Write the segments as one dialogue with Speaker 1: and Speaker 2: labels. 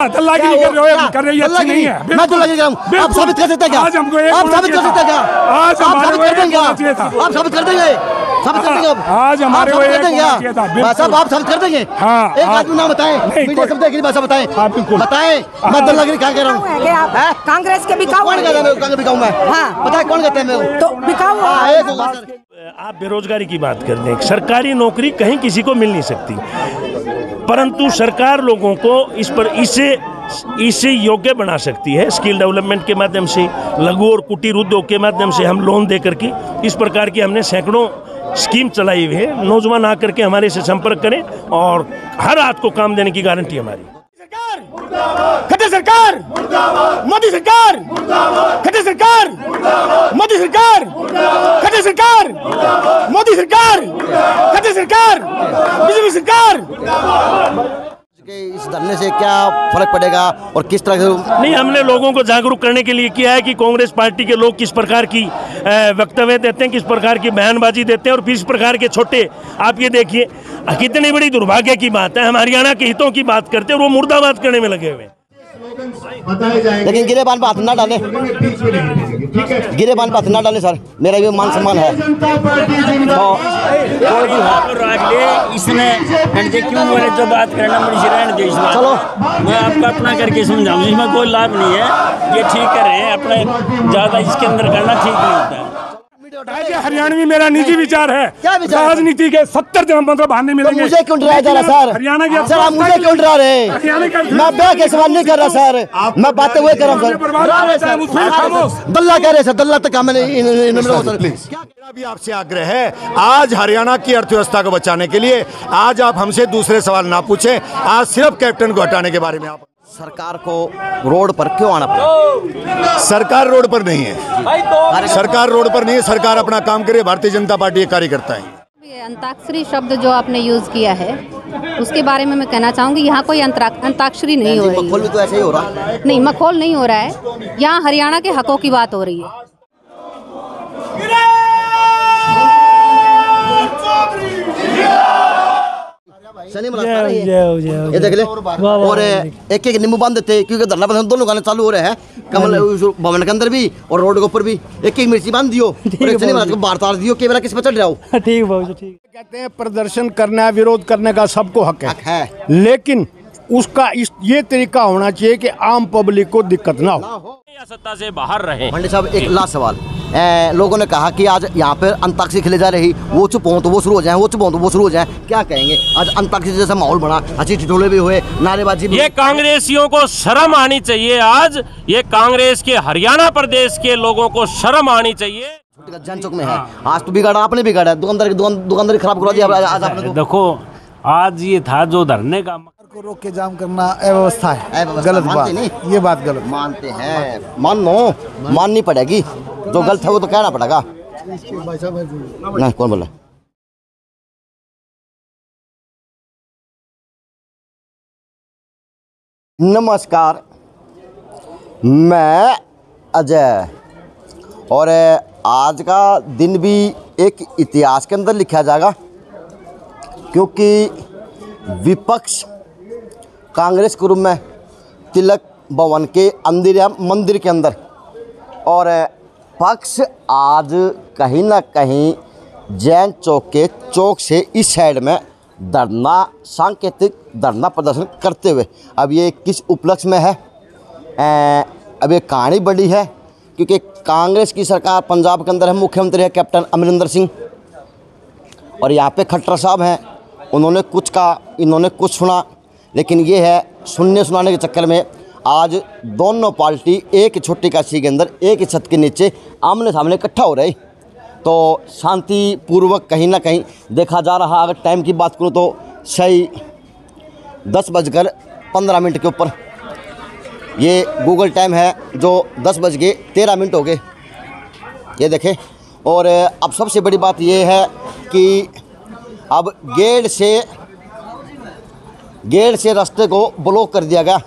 Speaker 1: कर रही है, अच्छी नहीं है।
Speaker 2: मैं दल्लागिरी कर रहा हूं। आप साबित कर सकते हैं क्या?
Speaker 1: आज हमको
Speaker 2: आप साबित कर सकते हैं क्या?
Speaker 1: आज
Speaker 2: आप साबित कर देंगे?
Speaker 1: आप
Speaker 2: साबित कर देंगे? साबित कर देंगे?
Speaker 1: आज हमारे को
Speaker 2: कर देंगे साहब? आप साबित कर देंगे?
Speaker 1: हाँ,
Speaker 2: एक आदमी नाम बताएं, मीडिया सब देखेगी भाषा बताएं, बताएं। मैं दल्लागिरी क्या कह रहा हूँ?
Speaker 3: कांग्रेस के बिकाऊ
Speaker 2: कौन कहता है कांग्रेस बिकाऊ? मैं बताए कौन कहता है? मैं
Speaker 3: तो बिकाऊ।
Speaker 4: आप बेरोजगारी की बात कर दें, सरकारी नौकरी कहीं किसी को मिल नहीं सकती, परंतु सरकार लोगों को इससे योग्य बना सकती है। स्किल डेवलपमेंट के माध्यम से, लघु और कुटीर उद्योग के माध्यम से हम लोन दे करके, इस प्रकार की हमने सैकड़ों स्कीम चलाई हुई है। नौजवान आकर के हमारे से संपर्क करें और हर हाथ को काम देने की गारंटी हमारी।
Speaker 1: खट्टर सरकार, मोदी सरकार, खट्टर सरकार, मोदी सरकार, खट्टर सरकार, मोदी सरकार, खट्टर सरकार, बीजेपी सरकार।
Speaker 2: इस धरने से क्या फर्क पड़ेगा और किस तरह से?
Speaker 4: नहीं, हमने लोगों को जागरूक करने के लिए किया है कि कांग्रेस पार्टी के लोग किस प्रकार की वक्तव्य देते हैं, किस प्रकार की बयानबाजी देते हैं और किस प्रकार के छोटे। आप ये देखिए, कितनी बड़ी दुर्भाग्य की बात है, हम हरियाणा के हितों की बात करते हैं और वो मुर्दाबाद करने में लगे हुए।
Speaker 2: लेकिन गिरेबान पर हाथ ना डाले, गिरेबान पर हाथ ना डाले सर, मेरा ये मान सम्मान है।
Speaker 5: इसने क्यों मेरे जो बात करना मुझे रहने दे,
Speaker 2: चलो
Speaker 5: मैं आपका अपना करके समझाऊँ, इसमें कोई लाभ नहीं है। ये ठीक कर रहे हैं, अपने ज़्यादा इसके अंदर करना ठीक नहीं होता है।
Speaker 1: हरियाणवी मेरा निजी विचार है, राजनीति के 70 मतलब आने मिलेंगे।
Speaker 2: मुझे क्यों डराया जा रहा सर?
Speaker 1: हरियाणा के
Speaker 2: सर आप मुझे क्यों डरा रहे हैं? मैं ब्याह के सवाल नहीं कर रहा सर, मैं बातें हुए कर रहा हूँ सर। दल्ला कह रहे सर, दल्ला तक हमें
Speaker 6: मेरा भी आपसे आग्रह है, आज हरियाणा की अर्थव्यवस्था को बचाने के लिए आज आप हमसे दूसरे सवाल ना पूछें, आज सिर्फ कैप्टन को हटाने के बारे में। आप
Speaker 2: सरकार को रोड पर क्यों आना पड़ा?
Speaker 6: सरकार रोड पर नहीं है, सरकार रोड पर नहीं है, सरकार अपना काम करे, भारतीय जनता पार्टी एक कार्यकर्ता है।
Speaker 7: अंताक्षरी शब्द जो आपने यूज किया है उसके बारे में मैं कहना चाहूँगी, यहाँ कोई अंताक्षरी नहीं हो रही है।
Speaker 2: मखौल भी तो ऐसे ही हो रहा।
Speaker 7: नहीं, मखौल नहीं हो रहा है, यहाँ हरियाणा के हकों की बात हो रही है।
Speaker 2: ये देख ले, और एक एक नींबू बांध देते क्योंकि धरना प्रदर्शन दोनों गाने चालू हो रहे हैं, कमल भवन के अंदर भी और रोड के ऊपर भी। एक एक मिर्ची बांध दियो, बार तार दियो, केवल किस पे चढ़ रहा हो।
Speaker 8: ठीक है, ठीक कहते हैं प्रदर्शन करना, विरोध करने का सबको हक है,
Speaker 6: लेकिन उसका ये तरीका होना चाहिए कि आम पब्लिक को दिक्कत ना हो,
Speaker 4: सत्ता से बाहर रहे।
Speaker 2: मंडी साहब एक लास्ट सवाल, लोगों ने कहा कि आज यहाँ पर अंताक्षरी खेले जा रही, वो चुप हो तो वो शुरू हो जाए, वो चुप हो तो वो शुरू हो जाए, क्या कहेंगे? आज अंताक्षरी जैसा माहौल बना, हंसी ठिठोले भी हुए, नारेबाजी भी।
Speaker 4: ये कांग्रेसियों को शर्म आनी चाहिए। आज ये कांग्रेस के हरियाणा प्रदेश के लोगों को शर्म आनी चाहिए।
Speaker 2: जन चौक में है, आज तो बिगाड़ा, आपने बिगाड़ा, दुकानदारी खराब करा दिया आज आपने।
Speaker 4: देखो, आज ये था जो धरने का
Speaker 8: को रोक के जाम करना अव्यवस्था है, गलत बात नहीं, ये बात गलत
Speaker 2: मानते हैं, माननी पड़ेगी, जो गलत है वो तो कहना पड़ेगा। नहीं, कौन बोला? नमस्कार, मैं अजय, और आज का दिन भी एक इतिहास के अंदर लिखा जाएगा, क्योंकि विपक्ष कांग्रेस के रूप में तिलक भवन के मंदिर के अंदर, और पक्ष आज कहीं ना कहीं जैन चौक के चौक से इस साइड में धरना, सांकेतिक धरना प्रदर्शन करते हुए। अब ये किस उपलक्ष्य में है? अब ये कहानी बड़ी है, क्योंकि कांग्रेस की सरकार पंजाब के अंदर है, मुख्यमंत्री है कैप्टन अमरिंदर सिंह, और यहाँ पे खट्टर साहब हैं, उन्होंने कुछ कहा, इन्होंने कुछ सुना, लेकिन ये है सुनने सुनाने के चक्कर में आज दोनों पार्टी एक छोटी काशी के अंदर एक ही छत के नीचे आमने सामने इकट्ठा हो रहे। तो शांतिपूर्वक कहीं ना कहीं देखा जा रहा। अगर टाइम की बात करूँ तो सही 10:15 के ऊपर ये गूगल टाइम है, जो 10:13 हो गए, ये देखें। और अब सबसे बड़ी बात ये है कि अब गेट से रास्ते को ब्लॉक कर दिया गया,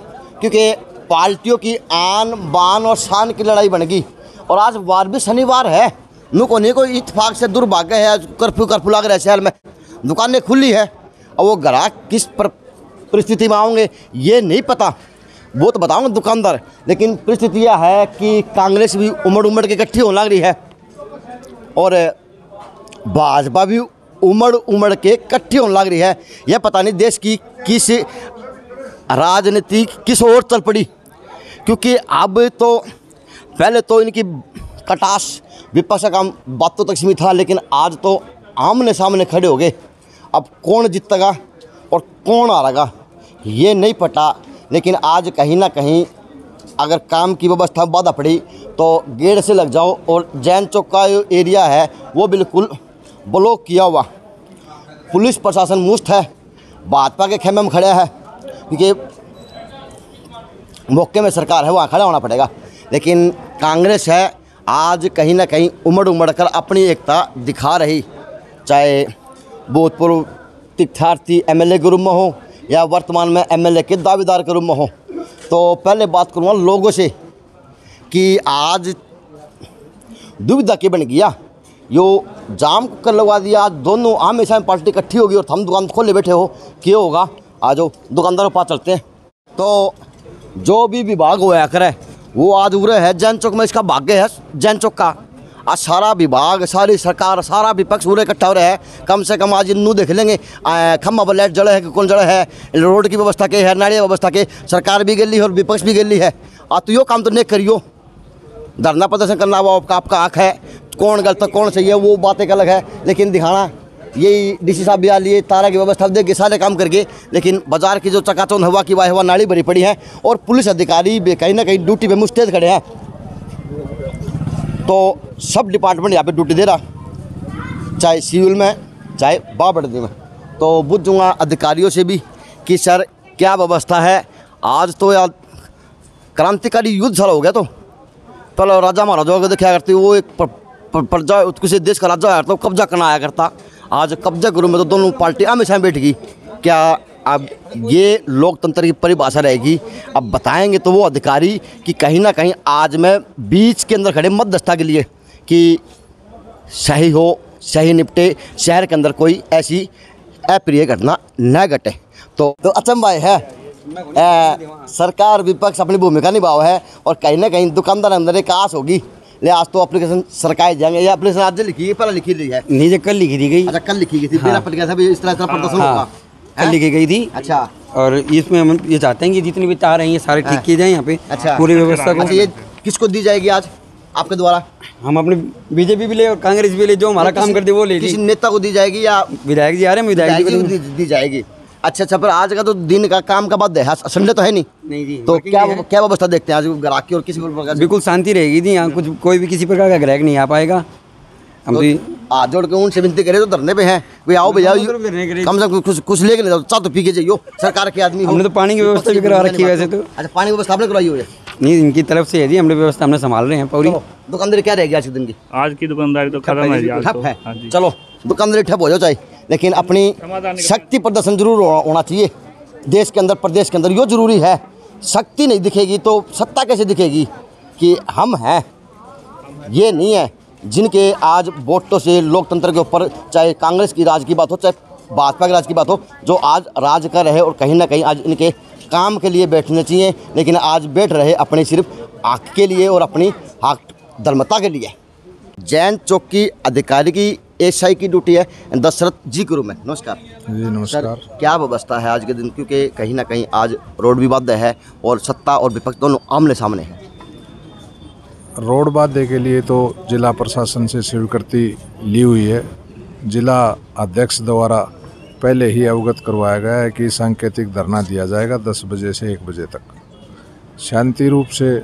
Speaker 2: क्योंकि पार्टियों की आन बान और शान की लड़ाई बन गई। और आज वार भी शनिवार है, नुको नहीं कोई इत्तेफाक से दुर्भाग्य है, कर्फ्यू लग रहा है शहर में, दुकानें खुली है, और वो ग्राहक किस परिस्थिति में आओगे ये नहीं पता। वो तो बताऊंगा दुकानदार, लेकिन परिस्थिति यह है कि कांग्रेस भी उमड़ के इकट्ठी होने लग रही है और भाजपा भी उमड़ के इकट्ठी होने लग रही है। यह पता नहीं देश की किस राजनीति किस ओर चल पड़ी, क्योंकि अब तो पहले तो इनकी कटाश विपक्ष का काम बातों तक सीमित था, लेकिन आज तो आमने सामने खड़े हो गए। अब कौन जीतेगा और कौन हारेगा ये नहीं पता, लेकिन आज कहीं ना कहीं अगर काम की व्यवस्था में बाधा पड़ी तो गेट से लग जाओ। और जैन चौक का जो एरिया है वो बिल्कुल ब्लॉक किया हुआ, पुलिस प्रशासन मुस्त है, भाजपा के खेमे में खड़े हैं, क्योंकि मौके में सरकार है वहाँ खड़ा होना पड़ेगा। लेकिन कांग्रेस है आज कहीं ना कहीं उमड़ कर अपनी एकता दिखा रही, चाहे भूतपूर्व तीर्थार्थी एमएलए के रूप में हो या वर्तमान में एमएलए के दावेदार के रूप में हो। तो पहले बात करूँगा लोगों से कि आज दुविधा के बन गया, यो जाम कर लगवा दिया। आज दोनों हमेशा में पार्टी इकट्ठी होगी और हम दुकान खोले बैठे हो, क्या होगा? आज दुकानदारों के पास चलते हैं। तो जो भी विभाग होया करे वो आज उरे है जैन चौक में, इसका भाग्य है जैन चौक का। आज सारा विभाग, सारी सरकार, सारा विपक्ष उरे इकट्ठा हो रहा है। कम से कम आज इनू देख लेंगे खम्बा पर लाइट जड़े है कि कौन जड़े है, रोड की व्यवस्था के है, नाली व्यवस्था के, सरकार भी गली है और विपक्ष भी गली है। तो यो काम तो नहीं करियो, धरना प्रदर्शन करना वो आपका हक है, कौन गलत कौन सही है वो बात एक अलग है, लेकिन दिखाना यही डीसी साहब भी आ लिए तारा की व्यवस्था देंगे सारे काम करके। लेकिन बाजार की जो चकाचौंध हवा की वाह नाली भरी पड़ी है और पुलिस अधिकारी भी कहीं ना कहीं ड्यूटी पे मुस्तैद खड़े हैं। तो सब डिपार्टमेंट यहाँ पे ड्यूटी दे रहा, चाहे सिविल में चाहे बाबर्दी में। तो पूछूँगा अधिकारियों से भी कि सर क्या व्यवस्था है। आज तो यार क्रांतिकारी युद्ध सारा हो गया। तो पहले राजा महाराजाओं को देखा करती, वो एक प्रजा किसी देश का राजा आया करता, कब्जा करना आया करता। आज कब्जा गुरु में तो दोनों पार्टी हमेशा बैठ गई। क्या अब ये लोकतंत्र की परिभाषा रहेगी? अब बताएंगे तो वो अधिकारी कि कहीं ना कहीं आज मैं बीच के अंदर खड़े मध्यस्थता के लिए कि सही हो, सही निपटे, शहर के अंदर कोई ऐसी अप्रिय घटना न घटे। तो अचंभा है सरकार विपक्ष अपनी भूमिका निभाव है और कहीं ना कहीं दुकानदार अंदर एक आस होगी। ले आज तो एप्लीकेशन सरकार जाएंगे, ये एप्लीकेशन आज लिखी है पहले लिखी रही है?
Speaker 5: नहीं, कल लिखी दी गई।
Speaker 2: अच्छा कल लिखी गई थी। मेरा एप्लीकेशन भी इस तरह प्रदर्शन होगा,
Speaker 5: कल लिखी गई थी।
Speaker 2: अच्छा,
Speaker 5: और इसमें हम ये चाहते हैं कि जितनी भी तार हैं ये सारे ठीक किए जाएं यहाँ पे।
Speaker 2: अच्छा,
Speaker 5: पूरी व्यवस्था को।
Speaker 2: अच्छा, ये किसको दी जाएगी आज आपके द्वारा?
Speaker 5: हम अपने बीजेपी भी ले और कांग्रेस भी ले, जो हमारा काम कर दे वो ले।
Speaker 2: किसी नेता को दी जाएगी या
Speaker 5: विधायक जी आ रहे हैं? विधायक जी
Speaker 2: दी जाएगी। अच्छा, पर आज का तो दिन का काम का बाद है, संडे तो है नहीं
Speaker 5: जी।
Speaker 2: तो क्या व्यवस्था देखते हैं आज ग्राहक की और किसी प्रकार?
Speaker 5: बिल्कुल शांति रहेगी जी यहाँ, कुछ कोई भी किसी प्रकार का ग्राहक नहीं आ पाएगा। हम तो
Speaker 2: हाथ जोड़ के उनसे विनती करें तो धरने पे हैं, भाई आओ भैया कम से कम कुछ लेके ले जाओ, चाह तो पी के जाइयो। सरकार के आदमी
Speaker 5: हमने तो पानी की व्यवस्था भी करा रखी है वैसे तो।
Speaker 2: अच्छा, पानी की व्यवस्था आपने करवाई हुई है?
Speaker 5: नहीं, इनकी तरफ से है जी, हमने व्यवस्था हमने संभाल रहे हैं पूरी।
Speaker 2: दुकानदारी क्या रहेगी आज के दिन की?
Speaker 3: आज की दुकानदारी तो खत्म है,
Speaker 2: ठप है। चलो दुकानदारी ठप हो जाओ चाहिए, लेकिन अपनी शक्ति प्रदर्शन जरूर होना चाहिए देश के अंदर, प्रदेश के अंदर। यो जरूरी है। शक्ति नहीं दिखेगी तो सत्ता कैसे दिखेगी कि हम हैं? ये नहीं है जिनके आज वोटों से लोकतंत्र के ऊपर, चाहे कांग्रेस की राज की बात हो चाहे भाजपा की राज की बात हो, जो आज राज कर रहे और कहीं ना कहीं आज इनके काम के लिए बैठने चाहिए, लेकिन आज बैठ रहे अपने सिर्फ हक के लिए और अपनी हक धर्मता के लिए। जैन चौक की अधिकारी की एसआई की ड्यूटी है दशरथ जी के रूप में। नमस्कार
Speaker 9: जी। नमस्कार।
Speaker 2: क्या व्यवस्था है आज के दिन, क्योंकि कहीं ना कहीं आज रोड भी बाध्य है और सत्ता और विपक्ष दोनों आमने सामने हैं?
Speaker 9: रोड बाध्य के लिए तो जिला प्रशासन से स्वीकृति ली हुई है। जिला अध्यक्ष द्वारा पहले ही अवगत करवाया गया है कि सांकेतिक धरना दिया जाएगा 10 बजे से 1 बजे तक। शांति रूप से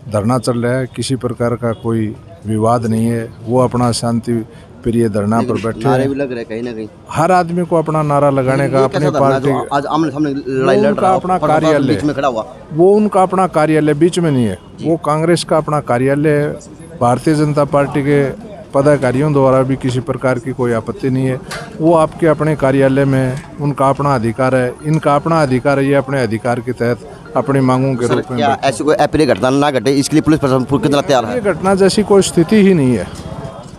Speaker 9: धरना चल रहा है, किसी प्रकार का कोई विवाद नहीं है। वो अपना शांति प्रिय धरना पर बैठे
Speaker 2: नारे भी लग रहे कहीं ना कहीं।
Speaker 9: हर आदमी को अपना नारा लगाने का, अपनी पार्टी
Speaker 2: आज आमने सामने लड़ाई लड़ रहा है,
Speaker 9: अपना कार्यालय
Speaker 2: बीच में खड़ा हुआ,
Speaker 9: वो उनका अपना कार्यालय बीच में नहीं है, वो कांग्रेस का अपना कार्यालय है। भारतीय जनता पार्टी के पदाधिकारियों द्वारा भी किसी प्रकार की कोई आपत्ति नहीं है। वो आपके अपने कार्यालय में, उनका अपना अधिकार है, इनका अपना अधिकार है। ये अपने अधिकार के तहत अपनी मांगों के रूप में
Speaker 2: ऐसी कोई अप्रिय घटना ना घटे इसके लिए पुलिस प्रशासन कितना तैयार है?
Speaker 9: ये घटना जैसी कोई स्थिति ही नहीं है,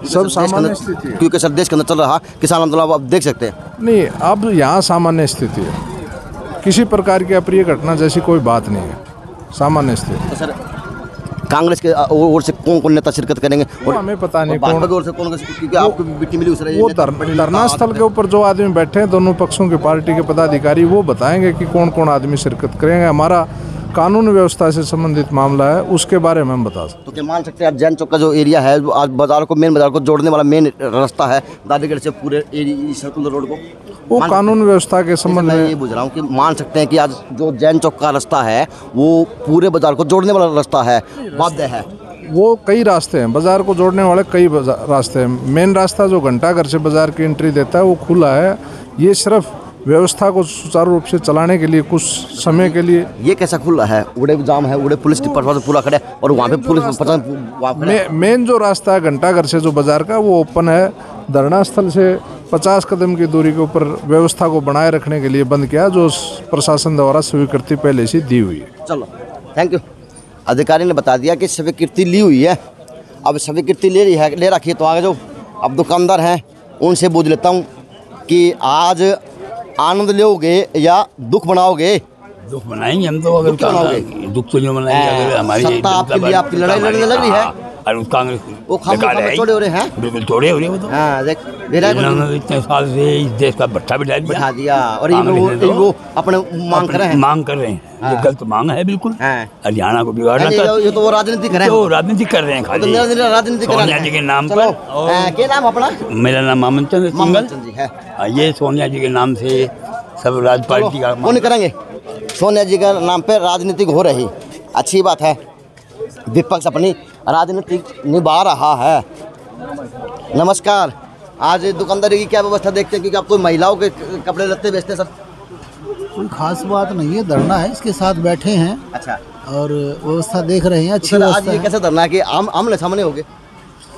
Speaker 9: सब सामान्य स्थिति है।
Speaker 2: क्योंकि सर देश के अंदर चल रहा किसान आंदोलन आप देख सकते हैं।
Speaker 9: नहीं, अब यहाँ सामान्य स्थिति है, किसी प्रकार की अप्रिय घटना जैसी कोई बात नहीं है। सामान्य स्थिति।
Speaker 2: तो सर कांग्रेस के ओर से कौन कौन नेता शिरकत करेंगे
Speaker 9: वो हमें पता नहीं
Speaker 2: भाजपा की ओर से कौन, क्योंकि आपको मिट्टी मिली उस
Speaker 9: वो धरना स्थल के ऊपर जो आदमी बैठे हैं दोनों पक्षों के पार्टी के पदाधिकारी वो बताएंगे कि कौन कौन आदमी शिरकत करेंगे। हमारा कानून व्यवस्था से संबंधित मामला है, उसके बारे में हम बता सकते।
Speaker 2: तो क्या मान सकते हैं आप जैन चौक का जो एरिया है आज बाजार को, मेन बाजार को जोड़ने वाला मेन रास्ता है दादीगढ़ से पूरे सर्कुलर रोड को,
Speaker 9: वो कानून व्यवस्था के संबंध में
Speaker 2: ये बुझ रहा हूँ कि मान सकते हैं कि आज जो जैन चौक का रास्ता है वो पूरे बाजार को जोड़ने वाला रास्ता है, बाध्य है।
Speaker 9: वो कई रास्ते हैं, बाजार को जोड़ने वाले कई रास्ते हैं। मेन रास्ता जो घंटाघर से बाजार की एंट्री देता है वो खुला है। ये सिर्फ व्यवस्था को सुचारू रूप से चलाने के लिए कुछ समय के लिए।
Speaker 2: ये कैसा खुला है? उड़े जाम है, उड़े पुलिस डिपार्टमेंट पूरा खड़ा है और वहाँ पे पुलिस
Speaker 9: मेन जो रास्ता है घंटाघर से जो बाजार का वो ओपन है। धरना स्थल से 50 कदम की दूरी के ऊपर व्यवस्था को बनाए रखने के लिए बंद किया, जो प्रशासन द्वारा स्वीकृति पहले से दी हुई है।
Speaker 2: चलो थैंक यू। अधिकारी ने बता दिया कि स्वीकृति ली हुई है। अब स्वीकृति ले रखी है तो आगे जो अब दुकानदार हैं उनसे पूछ लेता हूँ कि आज आनंद लोगे या दुख बनाओगे?
Speaker 5: दुख बनाएंगे हम तो। अगर दुख तो नहीं मनाएंगे, अगर हमारी
Speaker 2: सत्ता आपके लिए आपकी लड़ाई लड़ने लग रही है।
Speaker 5: और कांग्रेस
Speaker 2: वो खामोश छोड़े हो रहे हैं,
Speaker 5: बिल्कुल छोड़े हो रहे हो। तो
Speaker 2: हाँ देख
Speaker 5: इन्होंने इतने साल से इस देश का भट्टा बिठा दिया
Speaker 2: और वो अपने मांग कर रहे हैं।
Speaker 5: ये गलत मांग है बिल्कुल। हरियाणा को बिगाड़ना
Speaker 2: ये तो वो राजनीति कर रहे हैं,
Speaker 5: राजनीति कर रहे हैं खाली
Speaker 2: राजनीति
Speaker 5: सोनिया जी के नाम पर।
Speaker 2: क्या नाम अपना?
Speaker 5: मेरा नाम मामन चंद्र
Speaker 2: जी है।
Speaker 5: ये सोनिया जी के नाम से सब राज पार्टी का
Speaker 2: वो नहीं करेंगे। सोनिया जी का नाम पे राजनीतिक हो रही, अच्छी बात है। विपक्ष अपनी राजनीति निभा रहा है। नमस्कार। आज दुकानदारी की क्या व्यवस्था देखते हैं, क्योंकि आप कोई महिलाओं के कपड़े लत्ते बेचते हैं सर?
Speaker 10: कोई खास बात नहीं है, धरना है, इसके साथ बैठे हैं।
Speaker 2: अच्छा।
Speaker 10: और व्यवस्था देख रहे हैं, अच्छी
Speaker 2: तो
Speaker 10: व्यवस्था
Speaker 2: आज ये कैसे धरना है कि आमने सामने हो गए?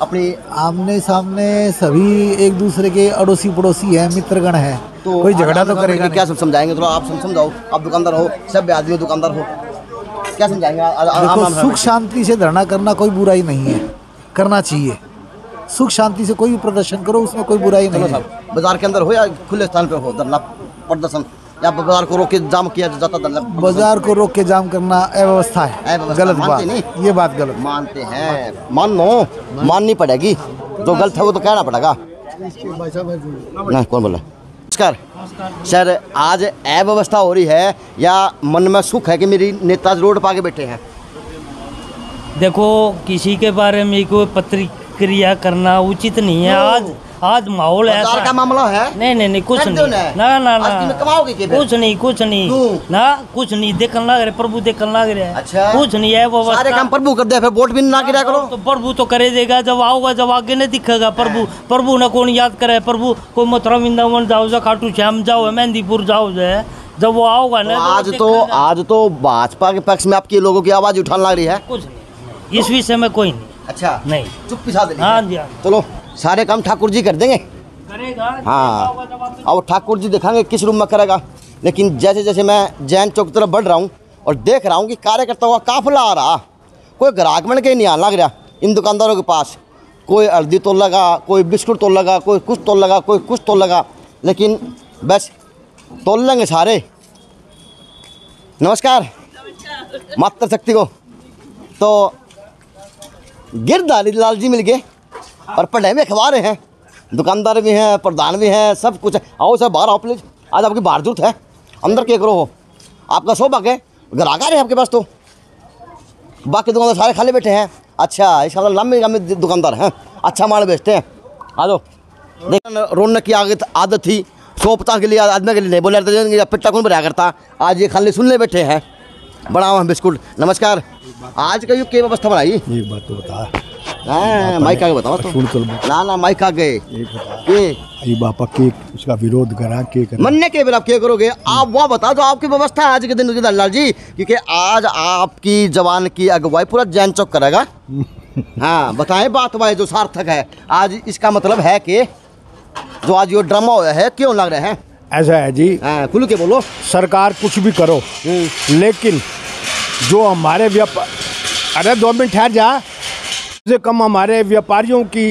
Speaker 2: अपनी
Speaker 10: आमने सामने सभी एक दूसरे के अड़ोसी पड़ोसी हैं, मित्रगण है,
Speaker 2: तो
Speaker 10: कोई झगड़ा तो करेगा
Speaker 2: क्या समझाएंगे? थोड़ा आप समझाओ, आप दुकानदार हो, सब आदमी दुकानदार हो, क्या समझाएंगे?
Speaker 10: देखो, सुख शांति से धरना करना कोई बुराई नहीं है, करना चाहिए। सुख शांति से कोई भी प्रदर्शन करो, उसमें कोई बुराई नहीं है।
Speaker 2: बाजार के अंदर हो या खुले स्थान पे हो धरना प्रदर्शन, या बाजार को रोक के जाम किया जाता धरना?
Speaker 10: बाजार को रोक के जाम करना अव्यवस्था है, गलत बात नहीं, ये बात गलत
Speaker 2: मानते हैं। माननी पड़ेगी, जो गलत है वो तो कहना पड़ेगा। नहीं, कौन बोला? नमस्कार सर। आज अव्यवस्था हो रही है या मन में सुख है कि मेरी नेता रोड पर आके बैठे हैं?
Speaker 11: देखो, किसी के बारे में कोई प्रतिक्रिया करना उचित नहीं है। आज माहौल ऐसा
Speaker 2: का मामला है।
Speaker 11: नहीं कुछ नहीं, ना कुछ नहीं देखने लग रहे, प्रभु देखने लग रहे हैं।
Speaker 2: अच्छा।
Speaker 11: कुछ नहीं है वो
Speaker 2: सारे काम प्रभु कर दे, फिर वोट भी ना गिरा करो।
Speaker 11: तो प्रभु तो करे देगा, जब आओगा, जब आगे नहीं दिखेगा प्रभु ने कौन याद करे? प्रभु को मथुरा वृंदावन जाओ, खाटू श्याम जाओ, मेहंदीपुर जाओ, जब वो आओगा ना।
Speaker 2: आज तो भाजपा के पक्ष में आपकी लोगों की आवाज उठाने लग रही है।
Speaker 11: कुछ नहीं, इस विषय में कोई नहीं।
Speaker 2: अच्छा,
Speaker 11: नहीं,
Speaker 2: चुप्पी साध ली।
Speaker 11: हाँ जी,
Speaker 2: चलो सारे काम ठाकुर जी कर देंगे।
Speaker 11: करेगा।
Speaker 2: हाँ, अब ठाकुर जी दिखाएंगे किस रूम में करेगा। लेकिन जैसे जैसे मैं जैन चौक की तरफ बढ़ रहा हूँ और देख रहा हूँ कि कार्यकर्ताओं का काफिला आ रहा, कोई ग्राहक बन के नहीं आने लग रहा इन दुकानदारों के पास। कोई हल्दी तोल लगा, कोई बिस्कुट तोल लगा, कोई कुछ तोल लगा, कोई कुछ तोल लगा, लेकिन बस तोल लेंगे सारे। नमस्कार। मातृशक्ति को तो गिरधारी लाल जी मिल गए और पढ़े में खवा रहे हैं। दुकानदार भी हैं, प्रधान भी हैं, सब कुछ है। आओ सर, बाहर आओ प्लीज। आज आपकी बाहर जरूरत है, अंदर क्या करो हो, आपका सौभाग्य है। ग्राहक आ रहे हैं आपके पास, तो बाकी दुकानदार सारे खाली बैठे हैं। अच्छा, इसका लंबे दुकानदार हैं, अच्छा माल बेचते हैं। आ जाओ। देखना रोने की आदत थी, 150 के लिए आदमी के लिए नहीं बोले, पिट्टा कौन बनाया करता। आज ये खाली सुनने बैठे हैं, बनाओ बिस्कुट। नमस्कार। आज का युग की व्यवस्था बनाई,
Speaker 8: एक बात तो बता।
Speaker 2: माइक आगे बताओ तो। ना माइक आगे
Speaker 8: ये बापा के उसका विरोध करा के
Speaker 2: मन्ने के बिल आप क्या करोगे? आप वो बताओ जो आपकी व्यवस्था है आज के दिन लाल जी, क्योंकि आज आपकी जवान की अगुवाई पूरा जैन चौक करेगा। हाँ बताएं बात भाई जो सार्थक है। आज इसका मतलब है कि जो आज ये ड्रामा हुआ है क्यों लग रहे हैं?
Speaker 8: ऐसा है जी,
Speaker 2: खुल के बोलो।
Speaker 8: सरकार कुछ भी करो, लेकिन जो हमारे अरे 2 मिनट ठहर जा, से कम हमारे व्यापारियों की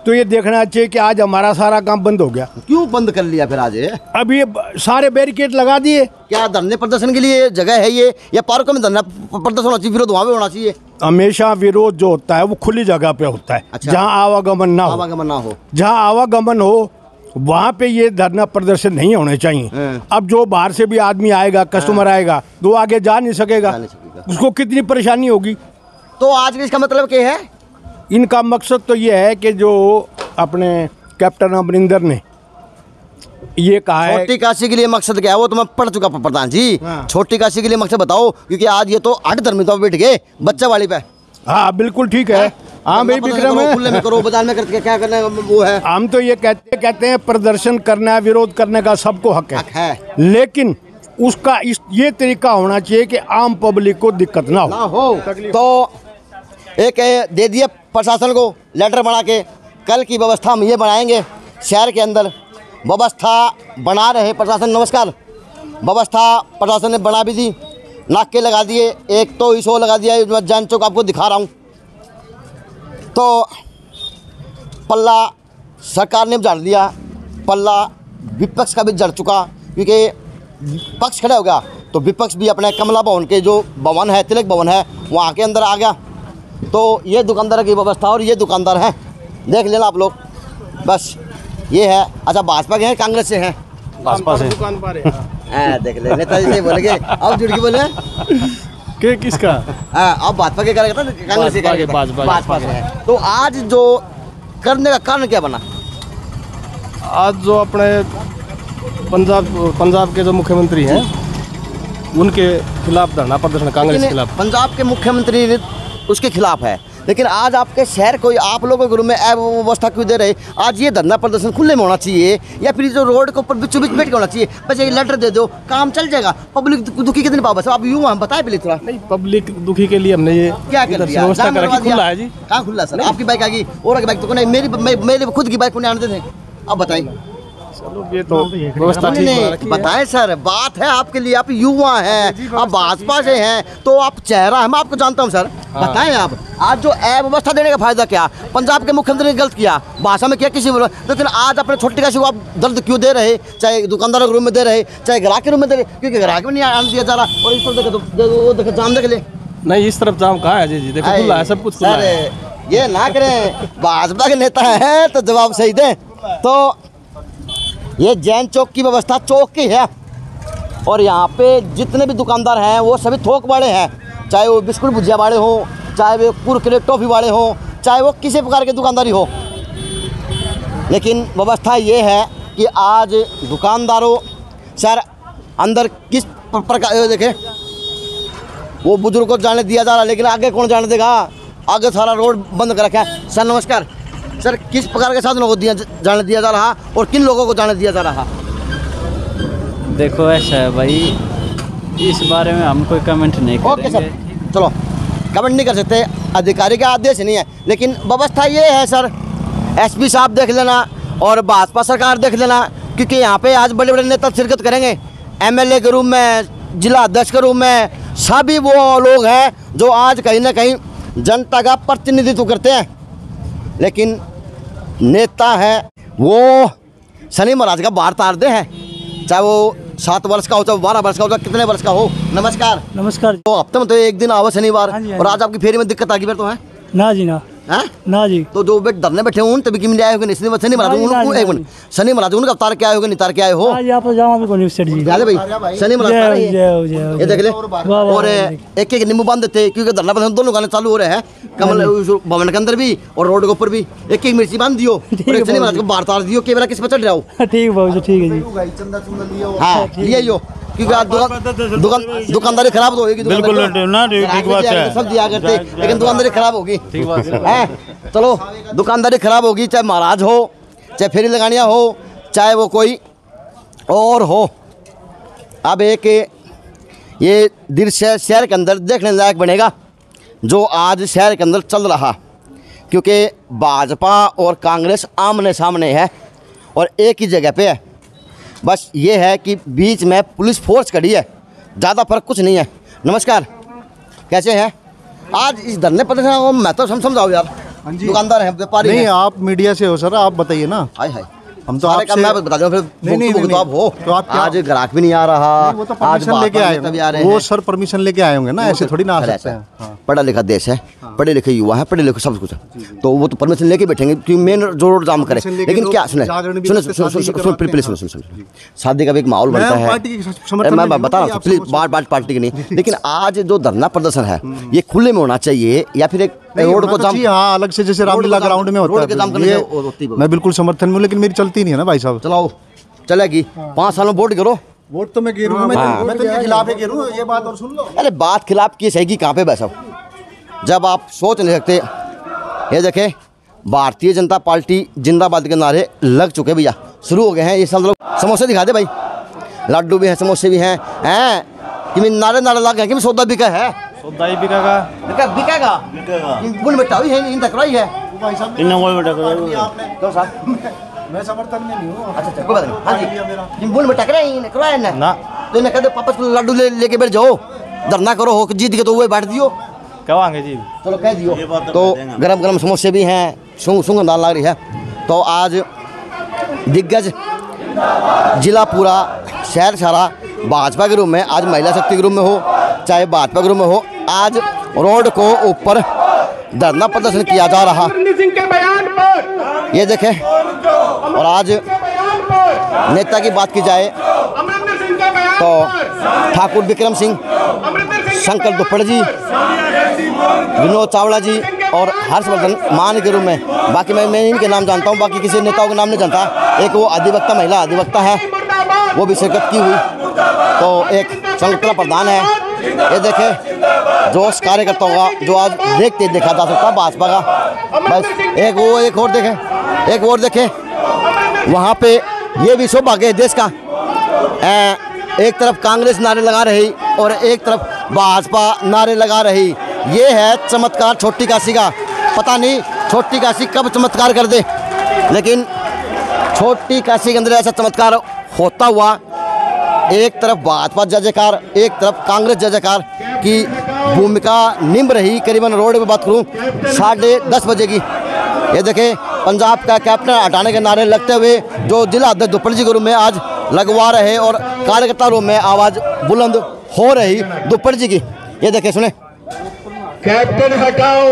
Speaker 8: तो ये देखना चाहिए कि आज हमारा सारा काम बंद हो गया।
Speaker 2: क्यों बंद कर लिया फिर आज ये?
Speaker 8: अब ये सारे बैरिकेड लगा दिए।
Speaker 2: क्या धरने प्रदर्शन के लिए जगह है ये, या पार्कों में धरना प्रदर्शन होना चाहिए, विरोध वहाँ पे होना चाहिए?
Speaker 8: हमेशा विरोध जो होता है वो खुली जगह पे होता है।
Speaker 2: अच्छा।
Speaker 8: जहाँ आवागमन ना हो, जहाँ आवागमन हो वहाँ पे ये धरना प्रदर्शन नहीं होने चाहिए। अब जो बाहर से भी आदमी आएगा, कस्टमर आएगा, तो आगे जा नहीं सकेगा, उसको कितनी परेशानी होगी।
Speaker 2: तो आज इसका मतलब क्या है?
Speaker 8: इनका मकसद तो ये है कि जो अपने कैप्टन अमरिंदर ने ये कहा है,
Speaker 2: छोटी काशी के लिए मकसद क्या है वो तो मैं पढ़ चुका प्रधान जी। छोटी काशी के लिए मकसद बताओ, क्योंकि आज ये तो 8 धर्मी तो बैठ गए बच्चा वाली पे।
Speaker 8: हाँ बिल्कुल ठीक है। हाँ भाई विक्रम है,
Speaker 2: खुले में करो, बाजार में करके क्या करना वो है।
Speaker 8: हम तो ये कहते हैं प्रदर्शन करना, विरोध करने का सबको हक है, लेकिन उसका ये तरीका होना चाहिए कि आम पब्लिक को दिक्कत ना हो।
Speaker 2: तो एक दे दिए प्रशासन को लेटर बना के, कल की व्यवस्था हम ये बनाएंगे। शहर के अंदर व्यवस्था बना रहे प्रशासन, नमस्कार, व्यवस्था प्रशासन ने बना भी दी, नाके लगा दिए, एक तो इसो लगा दिया, मैं जान चौक आपको दिखा रहा हूँ। तो पल्ला सरकार ने जड़ दिया, पल्ला विपक्ष का भी जड़ चुका, क्योंकि पक्ष खड़ा हो गया तो विपक्ष भी अपने कमला भवन के जो भवन है, तिलक भवन है, वहाँ के अंदर आ गया। तो ये दुकानदार की व्यवस्था, और ये दुकानदार हैं, देख लेना आप लोग, बस ये है। अच्छा, भाजपा के हैं, कांग्रेस से हैं?
Speaker 12: भाजपा से
Speaker 8: दुकान पर
Speaker 2: देख ले, नेताजी से बोलेंगे, अब जुड़ के बोले
Speaker 12: के किसका?
Speaker 2: अब भाजपा के करेगा, कांग्रेस के भाजपा से है। तो आज जो करने का कारण क्या बना?
Speaker 12: आज जो अपने पंजाब के जो मुख्यमंत्री हैं उनके खिलाफ धरना प्रदर्शन, कांग्रेस के खिलाफ।
Speaker 2: पंजाब के मुख्यमंत्री उसके खिलाफ है, लेकिन आज आपके शहर को, आप लोगों के रूम में व्यवस्था क्यों दे रहे? आज ये धरना प्रदर्शन खुले में होना चाहिए, या फिर जो रोड के ऊपर बीचों बीच बैठ के होना चाहिए? बस एक लेटर दे दो, काम चल जाएगा। पब्लिक दुखी कितने पाओ, बस आप यूँ हम बताए पहले थोड़ा।
Speaker 12: नहीं, पब्लिक दुखी के लिए हमने ये
Speaker 2: क्या कर दिया?
Speaker 12: व्यवस्था करा कि खुला है जी।
Speaker 2: कहाँ खुला सर? आपकी बाइक आ गई, और बाइक तो नहीं, मेरी खुद की बाइक को नहीं आने देते। अब बताइए,
Speaker 12: ये तो व्यवस्था ठीक
Speaker 2: बताएं सर, बात है आपके लिए, आप युवा हैं, आप भाजपा से हैं, तो आप चेहरा है, मैं आपको जानता हूं सर। बताएं आप, आज जो व्यवस्था देने का फायदा क्या? पंजाब के मुख्यमंत्री ने गलत किया, भाषा में क्या किसी बोला, लेकिन आज अपने छोटी काशी को आप दर्द क्यों दे रहे? चाहे दुकानदारों के रूम में दे रहे, चाहे ग्राहक के रूम में दे रहे, क्योंकि ग्राहक में नहीं आने दिया जा रहा। और इस पर देखो जाम देख ले।
Speaker 12: नहीं, इस तरफ जाम कहाँ है जी? देखो खुला है, सब कुछ खुला है।
Speaker 2: ये ना करें, भाजपा के नेता है तो जवाब सही दें। तो ये जैन चौक की व्यवस्था चौक की है, और यहाँ पे जितने भी दुकानदार हैं वो सभी थोक वाले हैं, चाहे वो बिस्कुट भुजिया वाले हों, चाहे वो कुरकुरे टॉफ़ी वाले हों, चाहे वो किसी प्रकार की दुकानदारी हो। लेकिन व्यवस्था ये है कि आज दुकानदारों सर अंदर किस प्रकार, देखें वो बुजुर्ग को जाने दिया जा रहा है, लेकिन आगे कौन जाने देगा? आगे सारा रोड बंद कर रखा है। सर नमस्कार, सर किस प्रकार के साधनों को जाने दिया जा रहा और किन लोगों को जाने दिया जा रहा?
Speaker 13: देखो ऐसा है भाई, इस बारे में हम कोई कमेंट नहीं करेंगे।
Speaker 2: ओके सर, चलो कमेंट नहीं कर सकते, अधिकारी का आदेश नहीं है, लेकिन व्यवस्था ये है सर, एसपी साहब देख लेना और भाजपा सरकार देख लेना, क्योंकि यहाँ पे आज बड़े बड़े नेता शिरकत करेंगे। एमएलए के रूम में, जिला अध्यक्ष के रूम में, सभी वो लोग हैं जो आज कहीं ना कहीं जनता का प्रतिनिधित्व करते हैं, लेकिन नेता है वो शनि महाराज का बार तार दे हैं, चाहे वो 7 वर्ष का हो, चाहे 12 वर्ष का हो, चाहे कितने वर्ष का हो। नमस्कार।
Speaker 11: नमस्कार।
Speaker 2: तो हफ्ते में तो एक दिन आओ शनिवार, और आज आपकी फेरी में दिक्कत आ गई फिर तो है
Speaker 11: ना जी? ना ना जी।
Speaker 2: तो जो धरने बैठे हूँ तभी कि आए होंगे, शनि महाराज उनका अवतार क्या होगा, नितार क्या हो भाई शनि महाराज, ये देख ले। और एक एक नींबू बांध देते, क्योंकि धरना प्रदर्शन दोनों गाने चालू हो रहे हैं, कमल भवन के अंदर भी और रोड के ऊपर भी। एक एक मिर्ची बांध दियो, शनि महाराज को बार तार दियो, केवल किस पर चढ़ रहा हो।
Speaker 11: ठीक है जी।
Speaker 2: हाँ लियो, क्योंकि आज दुकानदारी खराब तो होगी,
Speaker 5: बिल्कुल
Speaker 2: सब दिया करते, लेकिन दुकानदारी खराब होगी। चलो दुकानदारी खराब होगी, चाहे महाराज हो, चाहे फेरी लगानिया हो, चाहे वो कोई और हो। अब एक ये दृश्य शहर के अंदर देखने लायक बनेगा जो आज शहर के अंदर चल रहा, क्योंकि भाजपा और कांग्रेस आमने सामने है और एक ही जगह पे है। बस ये है कि बीच में पुलिस फोर्स खड़ी है, ज़्यादा फर्क कुछ नहीं है। नमस्कार, कैसे हैं? आज इस धरने प्रदर्शन को मैं तो समझाओ यार, दुकानदार हैं, व्यापारी
Speaker 14: नहीं,
Speaker 2: हैं।
Speaker 14: आप मीडिया से हो सर, आप बताइए ना।
Speaker 2: हाय हाय,
Speaker 14: हम तो
Speaker 2: सारे
Speaker 14: आपसे
Speaker 2: काम मैं बता दूं, फिर
Speaker 14: नहीं,
Speaker 2: आप हो
Speaker 14: तो आप क्या-
Speaker 2: आज ग्राहक भी नहीं आ रहा,
Speaker 14: वो तो
Speaker 2: आज
Speaker 14: परमिशन लेके आए
Speaker 2: तभी आ रहे
Speaker 14: वो
Speaker 2: हैं।
Speaker 14: सर परमिशन लेके आए होंगे ना, ऐसे थोड़ी ना आ सकते हैं। हाँ।
Speaker 2: पढ़ा लिखा देश है, पढ़े लिखे युवा है, पढ़े लिखे सब कुछ है, तो वो तो परमिशन लेके बैठेंगे क्योंकि मेन जो रोड जाम करे। लेकिन क्या सुने शादी का भी एक माहौल बनता है, मैं बता रहा हूँ प्लीज, बात पार्टी की नहीं, लेकिन आज जो धरना प्रदर्शन है ये खुले में होना चाहिए या फिर एक रोड को जाम,
Speaker 14: हाँ अलग से जैसे रामलीला ग्राउंड में होता है, मैं बिल्कुल समर्थन में हूँ, लेकिन मेरी चलती नहीं है ना भाई साहब।
Speaker 2: चलाओ, चलेगी 5 सालों वोट करो।
Speaker 14: वोट तो मैं गिरूँ, मैं तो इनके खिलाफ ही गिरूँ, ये बात और सुन लो।
Speaker 2: अरे बात खिलाफ की सही की कहाँ पे बैठा, जब आप सोच नहीं सकते। ये देखे भारतीय जनता पार्टी जिंदाबाद के नारे लग चुके भैया, शुरू हो गए हैं। ये सब लोग समोसे दिखा दे भाई, लड्डू भी हैं, समोसे भी हैं, कि नारे लग गए कि सौदा बिका है,
Speaker 12: सौदा ही बिकेगा,
Speaker 2: गुल मिट्टा भी है, इन तक रही है
Speaker 14: मैं समर्थन में नहीं हूँ।
Speaker 2: अच्छा कोई बात नहीं, हाँ जी बोल में टकराए ना, तो इन्हें कहते पापा लड्डू लेके बैठ जाओ, धरना करो, हो जीत के तो वो बैठ दियो,
Speaker 12: कहेंगे जी,
Speaker 2: चलो कह दियो। तो गरम गरम समोसे भी हैं, सुंग दाल लग रही है। तो आज दिग्गज जिला पूरा शहर सारा भाजपा के रूप में, आज महिला शक्ति के रूप में हो चाहे भाजपा के रूप में हो, आज रोड को ऊपर धरना प्रदर्शन किया जा रहा। ये देखें, और आज नेता की बात की जाए तो ठाकुर विक्रम सिंह, शंकर दुप्पड़ जी, विनोद चावड़ा जी और हर्षवर्धन मान के रूप में, बाकी मैं इनके नाम जानता हूँ, बाकी किसी नेताओं के नाम नहीं जानता। एक वो अधिवक्ता, महिला अधिवक्ता है, वो भी शिरकत की हुई। तो एक संगठन प्रधान है। ये देखे जोश कार्यकर्ताओं का जो आज देखते देखा जा सकता भाजपा का। बस एक और देखे वहाँ पे ये भी सौभाग्य है देश का, एक तरफ कांग्रेस नारे लगा रही और एक तरफ भाजपा नारे लगा रही। ये है चमत्कार छोटी काशी का। पता नहीं छोटी काशी कब चमत्कार कर दे, लेकिन छोटी काशी के अंदर ऐसा चमत्कार होता हुआ, एक तरफ भाजपा जय जयकार, एक तरफ कांग्रेस जय जयकार की भूमिका निभ रही। करीबन रोड पे बात करूँ 10:30 बजे की। ये देखें पंजाब का कैप्टन हटाने के नारे लगते हुए जो जिला अध्यक्ष दुप्पड़ जी के रूप में आज लगवा रहे और कार्यकर्ता रूप में आवाज़ बुलंद हो रही दुप्पड़ जी की। ये देखें, सुने,
Speaker 15: कैप्टन हटाओ,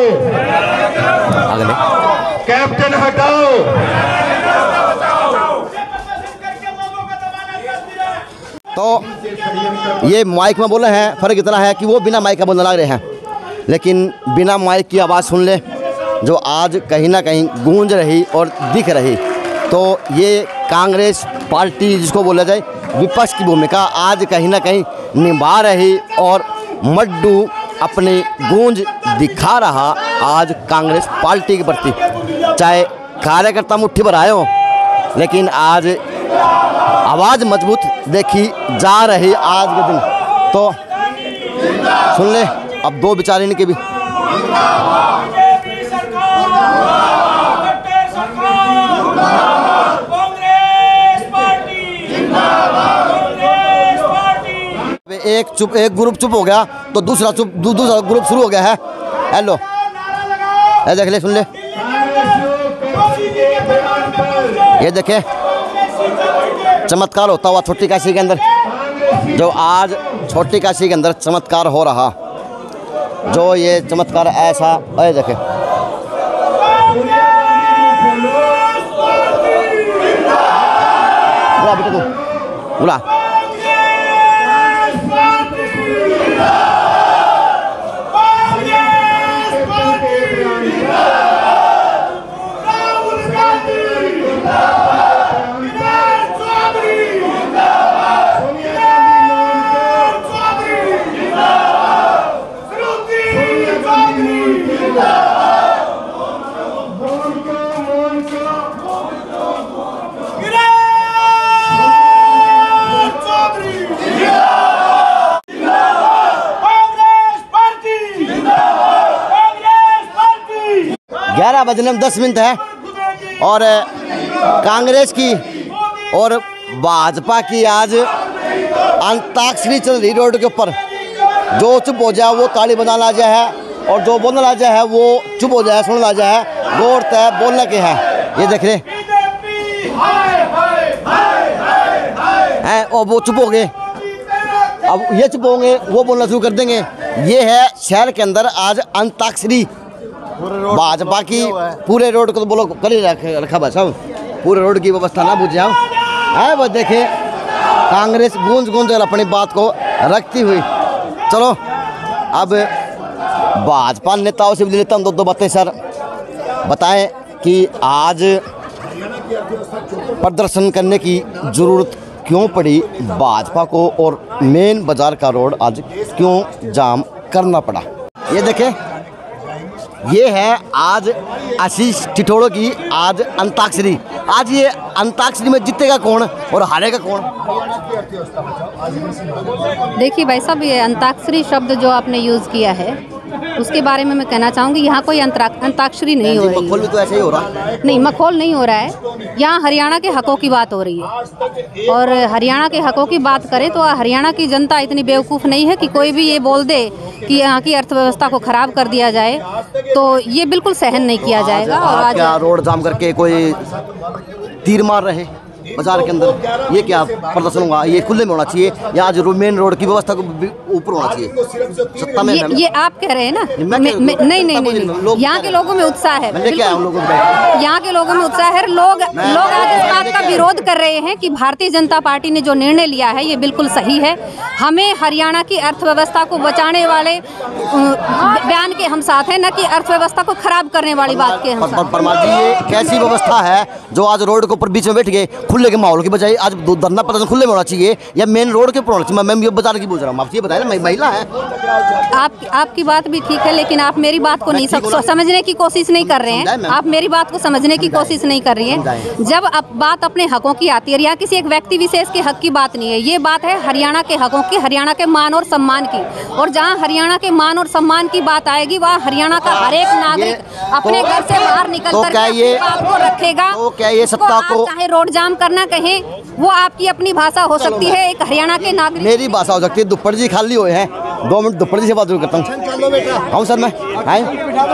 Speaker 15: कैप्टन हटाओ।
Speaker 2: तो ये माइक में बोले हैं, फ़र्क इतना है कि वो बिना माइक का बोलने लग रहे हैं, लेकिन बिना माइक की आवाज़ सुन ले जो आज कहीं ना कहीं गूंज रही और दिख रही। तो ये कांग्रेस पार्टी जिसको बोला जाए विपक्ष की भूमिका आज कहीं ना कहीं निभा रही और मड्डू अपनी गूंज दिखा रहा आज कांग्रेस पार्टी के प्रति। चाहे कार्यकर्ता मुट्ठी भर आए हो, लेकिन आज आवाज़ मजबूत देखी जा रही आज के दिन। तो सुन ले अब दो बेचारे इनके भी। एक ग्रुप चुप हो गया तो दूसरा ग्रुप शुरू हो गया है। हेलो, देख ले, सुन ले, ये देखे चमत्कार होता हुआ छोटी काशी के अंदर, जो आज छोटी काशी के अंदर चमत्कार हो रहा, जो ये चमत्कार ऐसा, अरे देखे बुला बेटा, तू बुला। बजने में 10 मिनट है और कांग्रेस की और भाजपा की आज अंताक्षरी चल रही रोड के ऊपर। जो चुप हो जाए वो ताली बजाना आ जाए है और जो बोलना आ जाए है वो चुप हो जाए, सुनना आ जाए है। गौर तय बोलने के हैं। ये देख रहे हैं, और वो चुप हो गए, अब ये चुप होंगे, वो बोलना शुरू कर देंगे। ये है शहर के अंदर आज अंताक्षरी भाजपा की। पूरे रोड को तो बोलो कर ही रखा भाई साहब, पूरे रोड की व्यवस्था ना बुझे हम है। वो देखें कांग्रेस गूंज अपनी बात को रखती हुई। चलो अब भाजपा नेताओं से भी लेता हूँ दो बातें। सर बताएं कि आज प्रदर्शन करने की ज़रूरत क्यों पड़ी भाजपा को, और मेन बाजार का रोड आज क्यों जाम करना पड़ा। ये देखें, ये है आज आशीष ठिठोड़ो की आज अंताक्षरी। आज ये अंताक्षरी में जीतेगा कौन और हारेगा कौन?
Speaker 7: देखिए भाई साहब, ये अंताक्षरी शब्द जो आपने यूज़ किया है उसके बारे में मैं कहना चाहूँगी यहाँ कोई अंताक्षरी नहीं हो रही है।
Speaker 2: मखौल भी तो ऐसे ही हो रहा है।
Speaker 7: नहीं, मखौल नहीं हो रहा है। यहाँ हरियाणा के हकों की बात हो रही है, और हरियाणा के हकों की बात करें तो हरियाणा की जनता इतनी बेवकूफ़ नहीं है कि कोई भी ये बोल दे कि यहाँ की अर्थव्यवस्था को ख़राब कर दिया जाए, तो ये बिल्कुल सहन नहीं किया जाएगा। और आज
Speaker 2: क्या रोड जाम करके कोई तीर मार रहे बाजार के अंदर, ये क्या प्रदर्शन हुआ? ये खुले में होना चाहिए या आज मेन रोड की व्यवस्था को ऊपर होना चाहिए? सत्ता में
Speaker 7: ये आप कह रहे हैं ना? नहीं, यहाँ के लोगों में उत्साह है, यहाँ के लोगों में उत्साह है। लोग आज इस बात का विरोध कर रहे हैं कि भारतीय जनता पार्टी ने जो निर्णय लिया है ये बिल्कुल सही है। हमें हरियाणा की अर्थव्यवस्था को बचाने वाले बयान के हम साथ हैं, न कि अर्थव्यवस्था को खराब करने वाली बात के हम साथ।
Speaker 2: परमार जी, ये कैसी व्यवस्था है जो आज रोड के ऊपर बीच में बैठ गए? खुले के माहौल की बजाय आज धरना प्रदर्शन खुले में होना चाहिए या मेन रोड के ऊपर होना चाहिए? मैं ये बाजार की पूछ रहा हूँ, आप ये बताएं ना, महिला है।
Speaker 7: आपकी बात भी ठीक है, लेकिन आप मेरी बात को नहीं समझने की कोशिश नहीं कर रहे हैं। आप मेरी बात को समझने की कोशिश नहीं कर रही हैं। जब बात अपने हकों की आती है, यहाँ किसी एक व्यक्ति विशेष के हक की बात नहीं है, ये बात है हरियाणा के हकों की, हरियाणा के मान और सम्मान की। और जहाँ हरियाणा के मान और सम्मान की बात आएगी, वहाँ हरियाणा का हर एक नागरिक अपने घर से बाहर निकल कर बात को रखेगा।
Speaker 2: क्या ये सत्ता को
Speaker 7: चाहे रोड जाम करना कहें, वो आपकी अपनी भाषा हो सकती है, एक हरियाणा के नागरिक
Speaker 2: मेरी भाषा हो सकती है। दुप्पड़ जी खाली हुए हैं, 2 मिनट दुप्पड़ जी से बात करता हूँ। हाँ सर, मैं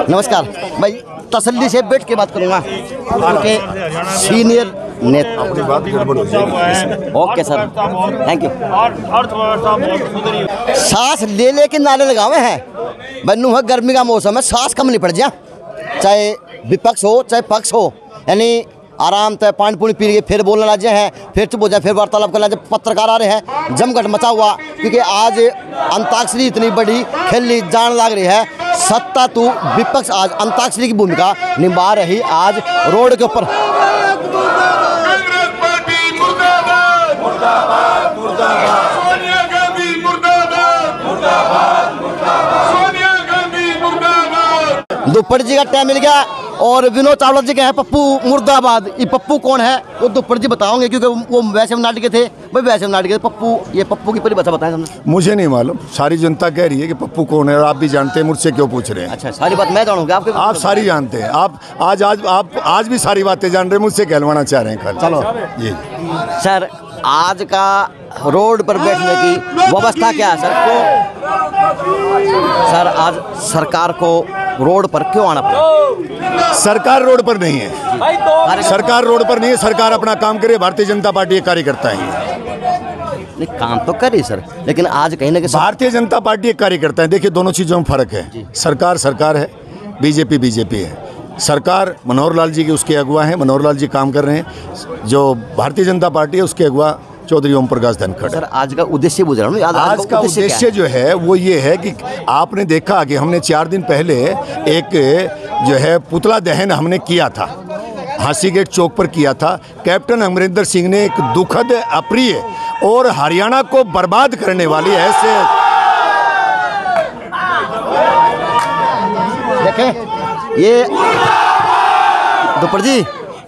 Speaker 2: नमस्कार भाई, तसल्ली से बैठ के बात करूँगा उनके सीनियर नेता। Okay sir, thank you. सांस ले के नारे लगावे हैं। बन्नू है, गर्मी का मौसम है, सांस कम नहीं पड़ जा, चाहे विपक्ष हो चाहे पक्ष हो, यानी आराम से पानी पूनी पी के फिर बोलने लग जाए हैं, फिर चुप हो जाए, फिर वार्तालाप करना। जब पत्रकार आ रहे हैं, जमघट मचा हुआ, क्योंकि आज अंताक्षरी इतनी बड़ी खेली जान लग रही है। सत्ता तो विपक्ष आज अंताक्षरी की भूमिका निभा रही आज रोड के ऊपर। दुप्पड़ जी का टाइम मिल गया और विनोद चावला जी के हैं पप्पू मुर्दाबाद। ये पप्पू कौन है वो दुप्पड़ जी बताओगे, क्योंकि वो वैसे नाटक थे भाई, वैसे नाटक पप्पू। ये पप्पू की परिभाषा बताएं हमने।
Speaker 6: मुझे नहीं मालूम, सारी जनता कह रही है कि पप्पू कौन है, और आप भी जानते हैं, मुझसे क्यों पूछ रहे हैं?
Speaker 2: अच्छा, सारी बात मैं जानूंगा, आप
Speaker 6: सारी जानते हैं। आप आज भी सारी बातें जान रहे हैं, मुझसे कहलवाना चाह रहे हैं।
Speaker 2: चलो जी सर, आज का रोड पर बैठने की व्यवस्था क्या है सर? आज सरकार को रोड पर क्यों आना पड़ा?
Speaker 6: सरकार रोड पर नहीं है, सरकार रोड पर नहीं है। सरकार अपना काम करे, भारतीय जनता पार्टी एक कार्यकर्ता है।
Speaker 2: नहीं, काम तो करे सर, लेकिन आज कहीं ना कहीं
Speaker 6: भारतीय जनता पार्टी एक कार्यकर्ता है। देखिए, दोनों चीज़ों में फर्क है। सरकार है, बीजेपी है। सरकार मनोहर लाल जी के उसके अगुवा हैं, मनोहर लाल जी काम कर रहे हैं। जो भारतीय जनता पार्टी है उसके अगुवा चौधरी ओम प्रकाश धनखड़।
Speaker 2: सर, आज का उद्देश्य पूछ रहा हूँ।
Speaker 6: आज का उद्देश्य जो है वो ये है कि आपने देखा कि हमने 4 दिन पहले एक जो है पुतला दहन हमने किया था, हांसी गेट चौक पर किया था। कैप्टन अमरिंदर सिंह ने एक दुखद, अप्रिय और हरियाणा को बर्बाद करने वाली ऐसे
Speaker 2: देखें, ये दुप्पड़ जी,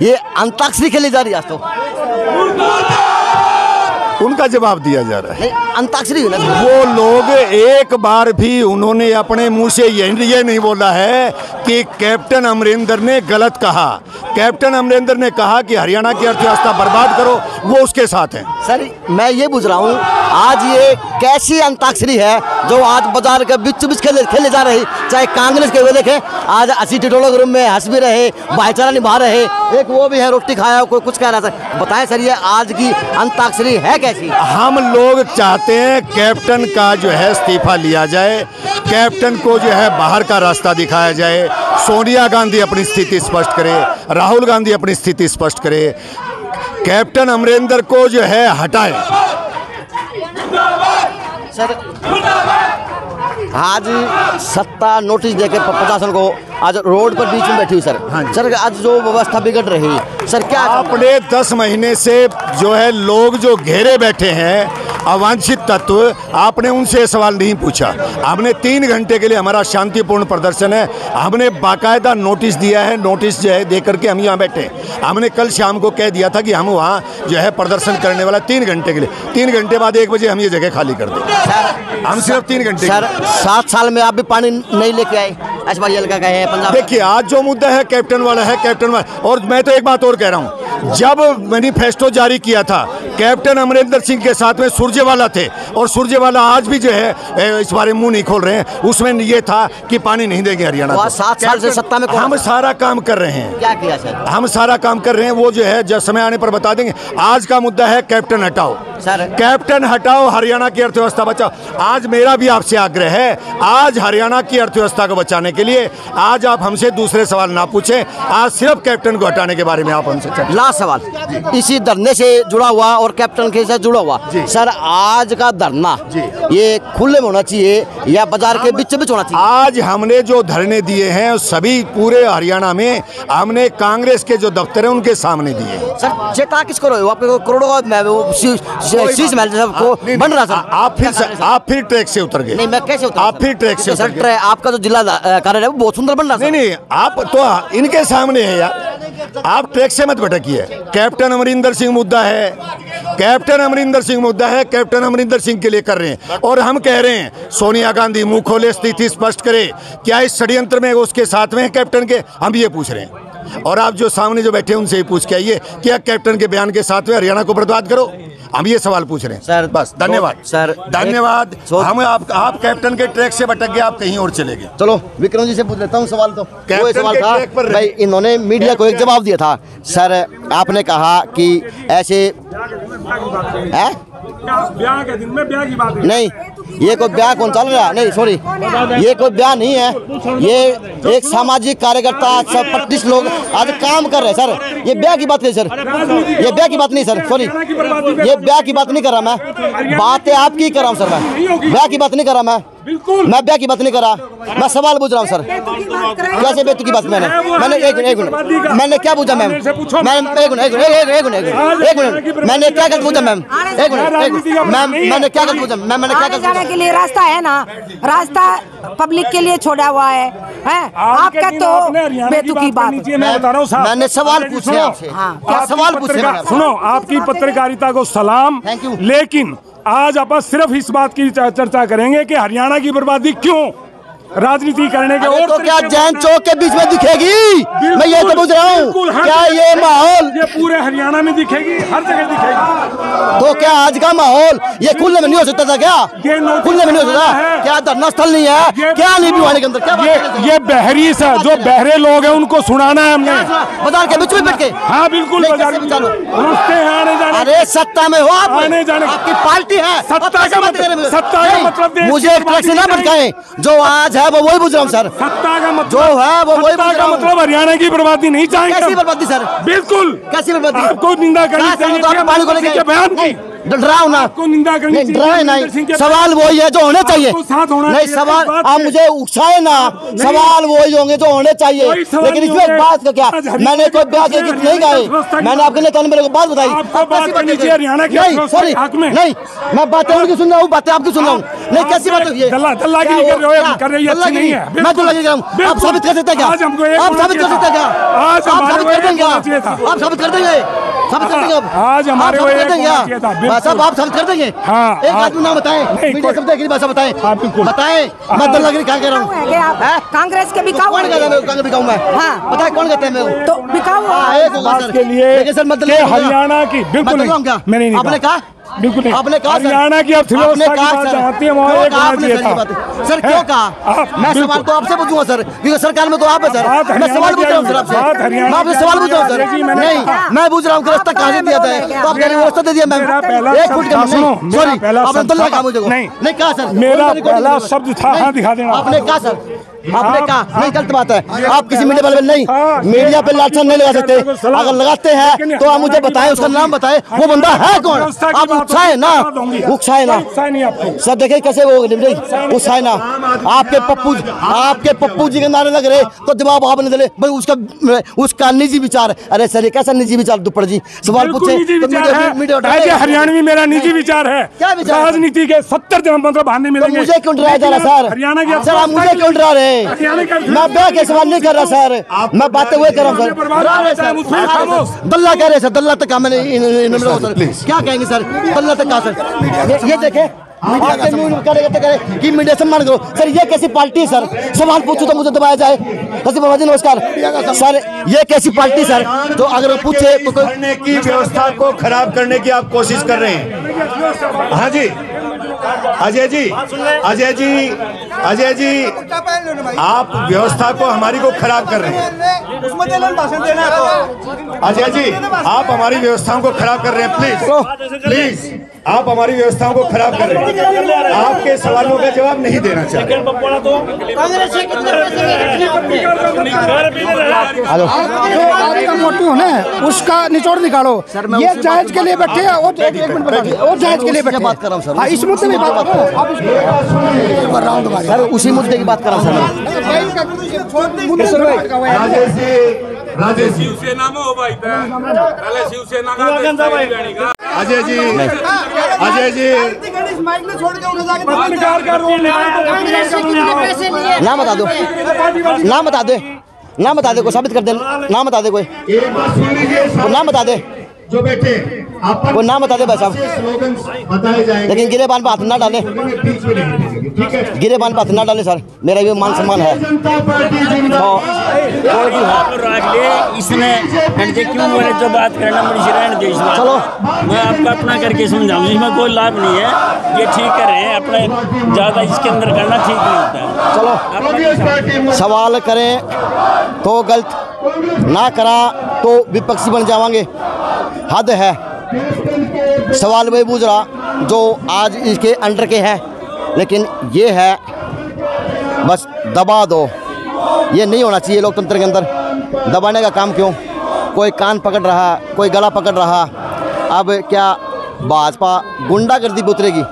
Speaker 2: ये अंताक्षरी खेली जा रही है आज तो।
Speaker 6: उनका जवाब दिया जा रहा है।
Speaker 2: अंताक्षरी
Speaker 6: वो लोग एक बार भी उन्होंने अपने मुंह से ये नहीं बोला है कि कैप्टन अमरिंदर ने गलत कहा। कैप्टन अमरिंदर ने कहा कि हरियाणा की अर्थव्यवस्था बर्बाद करो, वो उसके साथ हैं।
Speaker 2: सर मैं ये पूछ रहा हूँ, आज ये कैसी अंताक्षरी है जो आज बाजार के बीच बीच खेले जा रही, चाहे कांग्रेस के हुए देखे आज 80 टिटोलों के रूम में हंस भी रहे, भाईचारा निभा रहे, एक वो भी है रोटी खाया कोई कुछ कह रहा था। बताएं सर ये आज की अंताक्षरी है कैसी?
Speaker 6: हम लोग चाहते हैं कैप्टन का जो है इस्तीफा लिया जाए, कैप्टन को जो है बाहर का रास्ता दिखाया जाए, सोनिया गांधी अपनी स्थिति स्पष्ट करे, राहुल गांधी अपनी स्थिति स्पष्ट करे, कैप्टन अमरिंदर को जो है हटाए।
Speaker 2: सर आज सत्ता नोटिस देके प्रशासन को आज रोड पर बीच में बैठी हुई सर। सर आज जो व्यवस्था बिगड़ रही सर क्या
Speaker 6: आपने 10 महीने से जो है लोग जो घेरे बैठे हैं अवांछित तत्व, आपने उनसे सवाल नहीं पूछा। हमने 3 घंटे के लिए हमारा शांतिपूर्ण प्रदर्शन है, हमने बाकायदा नोटिस दिया है, नोटिस जो है दे करके हम यहाँ बैठे। हमने कल शाम को कह दिया था कि हम वहाँ जो है प्रदर्शन करने वाला 3 घंटे के लिए, 3 घंटे बाद 1 बजे हम ये जगह खाली कर दें। हम सिर्फ 3 घंटे।
Speaker 2: सर 7 साल में आप भी पानी नहीं लेके आए, HYL का कहे पंजाब।
Speaker 6: देखिए आज जो मुद्दा है कैप्टन वाला है, कैप्टन वाला। और मैं तो एक बात और कह रहा हूँ, जब मैनिफेस्टो जारी किया था कैप्टन अमरिंदर सिंह के साथ में सुरजेवाला थे, और सुरजेवाला आज भी जो है इस बारे में मुंह नहीं खोल रहे हैं। उसमें ये था कि पानी नहीं देंगे हरियाणा को।
Speaker 2: 7 साल से सत्ता में
Speaker 6: हम सारा काम कर रहे हैं।
Speaker 2: क्या किया सर?
Speaker 6: हम सारा काम कर रहे हैं, वो जो है जब समय आने पर बता देंगे। आज का मुद्दा है कैप्टन हटाओ
Speaker 2: सर,
Speaker 6: कैप्टन हटाओ, हरियाणा की अर्थव्यवस्था बचाओ। आज मेरा भी आपसे आग्रह है, आज हरियाणा की अर्थव्यवस्था को बचाने के लिए आज आप हमसे दूसरे सवाल ना पूछें, आज सिर्फ कैप्टन को हटाने के बारे में आप हमसे।
Speaker 2: लास्ट सवाल इसी धरने से जुड़ा हुआ और कैप्टन के साथ जुड़ा हुआ सर, आज का धरना ये खुले में होना चाहिए या बाजार के बीच बीच होना चाहिए?
Speaker 6: आज हमने जो धरने दिए हैं सभी पूरे हरियाणा में हमने कांग्रेस के जो दफ्तर है उनके सामने दिए।
Speaker 2: सर चेता किसको रहे हो? आपके करोड़ों का शीश महल को बन रहा सर।
Speaker 6: आप फिर ट्रैक से उतर गए।
Speaker 2: नहीं मैं कैसे उतर?
Speaker 6: आप फिर ट्रैक से उतर गए।
Speaker 2: आपका जो जिला कार्यालय है वो बहुत सुंदर बन रहा है।
Speaker 6: नहीं आप तो इनके सामने है यार, आप ट्रैक से मत भटकिए। कैप्टन अमरिंदर सिंह मुद्दा है, कैप्टन अमरिंदर सिंह मुद्दा है, कैप्टन अमरिंदर सिंह के लिए कर रहे हैं। और हम कह रहे हैं सोनिया गांधी मुंह खोले, स्थिति स्पष्ट करे, क्या इस षड्यंत्र में उसके साथ में है कैप्टन के? हम ये पूछ रहे हैं। और आप जो सामने जो बैठे हैं उनसे ही पूछ के आइए, क्या कैप्टन के बयान के साथ में हरियाणा को बर्बाद करो? हम ये सवाल पूछ रहे हैं सर। बस धन्यवाद
Speaker 2: सर,
Speaker 6: धन्यवाद। हम आप कैप्टन के ट्रैक से भटक गए, आप कहीं और चले गए।
Speaker 2: चलो विक्रम जी से पूछ लेता हूँ सवाल। तो वो सवाल था भाई, इन्होंने मीडिया को एक जवाब दिया था सर, आपने कहा कि ऐसे
Speaker 1: ब्याह के दिन में ब्याह की बात
Speaker 2: नहीं, ये कोई ब्याह कौन चल रहा है? नहीं सॉरी, ये कोई ब्याह नहीं है, ये एक सामाजिक कार्यकर्ता सब 25 लोग आज काम कर रहे हैं सर। ये ब्याह की बात नहीं सर, ये ब्याह की बात नहीं सर, सॉरी ये ब्याह की बात नहीं कर रहा मैं, बातें आपकी कर रहा हूँ सर। मैं ब्याह की बात नहीं कर रहा, मैं ब्याह की बात नहीं कर रहा, मैं सवाल पूछ रहा हूँ सर। कैसे बेतु की बात? मैंने एक मिनट मैंने क्या पूछा मैम? मैंने क्या गलत पूछा मैम? एक मिनट मैम, मैंने क्या गलत पूछा मैम? मैंने क्या गलत?
Speaker 16: जाने के लिए रास्ता है ना, रास्ता पब्लिक के लिए छोड़ा हुआ है आपका तो बेतु की बात।
Speaker 1: मैं बता रहा हूँ,
Speaker 2: मैंने सवाल पूछे आपसे। क्या सवाल पूछे?
Speaker 1: सुनो, आपकी पत्रकारिता को सलाम, लेकिन आज अपन सिर्फ इस बात की चर्चा करेंगे कि हरियाणा की बर्बादी क्यों राजनीति करने के और
Speaker 2: तो क्या जैन चौक के बीच में दिखेगी? मैं ये तो पूछ रहा हूँ, क्या ये माहौल
Speaker 1: ये पूरे हरियाणा में दिखेगी, हर जगह दिखेगी?
Speaker 2: तो क्या आज का माहौल ये खुले में नहीं हो सकता था? क्या खुले में नहीं हो सकता? क्या धरना स्थल नहीं है? क्या नहीं भिवानी के अंदर? क्या
Speaker 1: ये बहरी सा जो बहरे लोग हैं उनको सुनाना है हमने
Speaker 2: बाजार के बीच में बैठ के।
Speaker 1: हाँ बिल्कुल, बाजार में आने जाने।
Speaker 2: अरे सत्ता में हो आप,
Speaker 1: आने जाने
Speaker 2: आपकी पार्टी है।
Speaker 1: सत्ता का मतलब
Speaker 2: मुझे एक ट्रैक से ना भटकाएं, जो आज वो वही पूछ रहा हूँ सर।
Speaker 1: सत्ता का मतलब
Speaker 2: जो है वो वही
Speaker 1: का मतलब हरियाणा की बर्बादी नहीं चाहेंगे।
Speaker 2: कैसी बर्बादी सर?
Speaker 1: बिल्कुल
Speaker 2: कैसी बर्बादी?
Speaker 1: आपको निंदा करनी चाहिए
Speaker 2: पानी को लेकर बयान की डराओ ना,
Speaker 1: आपको निंदा करनी चाहिए।
Speaker 2: डराए नहीं, सवाल वही है जो होने चाहिए। नहीं सवाल आप मुझे उकसाए ना, सवाल वही होंगे जो होने चाहिए। लेकिन इसमें बात का क्या, मैंने कोई ब्याह के गीत नहीं गाए, मैंने आपके नेता ने मेरे को बात बताई। नहीं सॉरी, नहीं मैं बातें उनकी सुन रहा हूँ, बातें आपकी सुन रहा हूँ। नहीं कैसी बात है? मैं तो लगे आप साबित कर सकते हैं क्या? आप साबित कर सकते हैं क्या? आप साबित कर देंगे? आप साबित कर देंगे? साबित कर देंगे अब?
Speaker 1: आज हमारे
Speaker 2: आप
Speaker 1: वो
Speaker 2: साबित
Speaker 1: एक
Speaker 2: कर देंगे
Speaker 1: होना चाहिए था,
Speaker 2: क्या? साहब आप साबित कर देंगे?
Speaker 1: हाँ,
Speaker 2: एक आदमी नाम बताएं, मीडिया शब्द एक भाषा बताएं, बताएं। मैं दल्लागिरी क्या कह रहा हूँ?
Speaker 16: कांग्रेस के बिकाऊ
Speaker 2: कौन कहता है मैं कांग्रेस बिकाऊ मैं?
Speaker 16: हाँ।
Speaker 2: बताए कौन कहता है मैं?
Speaker 16: तो बिकाऊ
Speaker 2: एक होगा सर
Speaker 1: के लिए
Speaker 2: लेकिन सर मतलब
Speaker 1: हरियाणा की बिल्कुल
Speaker 2: क्या
Speaker 1: मैंने नहीं
Speaker 2: आपने कहा
Speaker 1: बिल्कुल नहीं।
Speaker 2: आपने कहा
Speaker 1: हरियाणा की अर्थव्यवस्था की बात जानती है, वहाँ एक होना चाहिए था।
Speaker 2: सर क्यों कहा? मैं सवाल तो आपसे पूछूंगा सर, क्योंकि सरकार में तो आप है सर। मैं सवाल पूछ रहा हूँ सर आपसे, मैं आपसे सवाल पूछ रहा हूँ सर। नहीं, मैं पूछ रहा हूँ कि रास्ता कहाँ से दिया जाए, तो आपने रास्ता दे दिया मैम। एक फुट का सॉरी, आपने दल्ला कहा मुझे। नहीं कहा सर,
Speaker 1: मेरा पहला शब्द था, हाँ दिखा देना।
Speaker 2: आपने कहा सर, आपने कहा नहीं, गलत बात है। आप किसी मीडिया वाले नहीं, मीडिया पे लाठियां नहीं लगा सकते। अगर लगाते हैं तो आप मुझे बताएं, उसका नाम बताएं, वो बंदा है कौन? आप उकसाए ना, उकसाए ना सर। देखिए कैसे वो उकसाए ना। आपके पप्पू जी के नारे लग रहे तो जवाब आपने दिले भाई उसका निजी विचार। अरे सर ये कैसा निजी विचार? दुप्पड़ जी सवाल पूछे
Speaker 1: मीडिया हरियाणवी मेरा निजी विचार है। राजनीति के 70 मतलब बहाने मिलेंगे।
Speaker 2: मुझे क्यों डराया जा रहा सर?
Speaker 1: हरियाणा की
Speaker 2: सर आप मुझे क्यों डरा रहे? मैं ब्याह के सवाल नहीं कर रहा सर, मैं बातें वही कर रहा हूँ सर। दल्ला कह रहे सर, दल्ला तक मैंने क्या कहेंगे सर? दल्ला तक कहा सर? ये देखे कि मीडिया सम्मान करो सर। ये कैसी पार्टी है सर? सवाल पूछो तो मुझे दबाया जाए? जी नमस्कार सर, ये कैसी पार्टी सर? तो अगर पूछे तो
Speaker 6: करने की व्यवस्था को खराब करने की आप कोशिश कर रहे हैं। हाँ जी अजय जी, आप व्यवस्था को हमारी को खराब कर रहे हैं। अजय जी आप हमारी व्यवस्थाओं को खराब कर रहे हैं। प्लीज आप हमारी व्यवस्थाओं को खराब कर रहे हैं। आपके सवालों का जवाब नहीं देना चाहिए।
Speaker 8: मोटिव है उसका निचोड़ निकालो। ये जायज के लिए बैठे हैं, और जायज के लिए बैठे बात कर रहा हूँ सर। इस मुद्दे में बात कर रहा हूँ
Speaker 2: सर, उसी मुद्दे की बात कर रहा हूँ सर।
Speaker 15: राजेश शिवसेना में हो भाई पहले शिवसेना का अजय जी
Speaker 2: नाम बता दो, नाम बता दे कोई साबित कर दे। नाम बता दे कोई नाम बता दे,
Speaker 15: जो बैठे
Speaker 2: कोई नाम बता दे भाई साहब। लेकिन गिरेबान पर हाथ ना डाले, गिरेबान पर हाथ ना डाले सर, मेरा भी मान सम्मान है।
Speaker 5: इसने क्यों बोले जो बात करना मुझे रहने दे।
Speaker 2: चलो
Speaker 5: मैं आपको अपना करके समझाऊँ, इसमें कोई लाभ नहीं है। ये ठीक कर रहे हैं, अपने ज़्यादा इसके अंदर करना ठीक नहीं होता है।
Speaker 2: चलो सवाल करें तो गलत, ना करा तो विपक्षी बन जावांगे। हद है। सवाल वही पूछ रहा जो आज इसके अंडर के हैं, लेकिन ये है बस दबा दो। ये नहीं होना चाहिए लोकतंत्र के अंदर। दबाने का काम क्यों? कोई कान पकड़ रहा, कोई गला पकड़ रहा। अब क्या भाजपा गुंडागर्दी पे उतरेगी?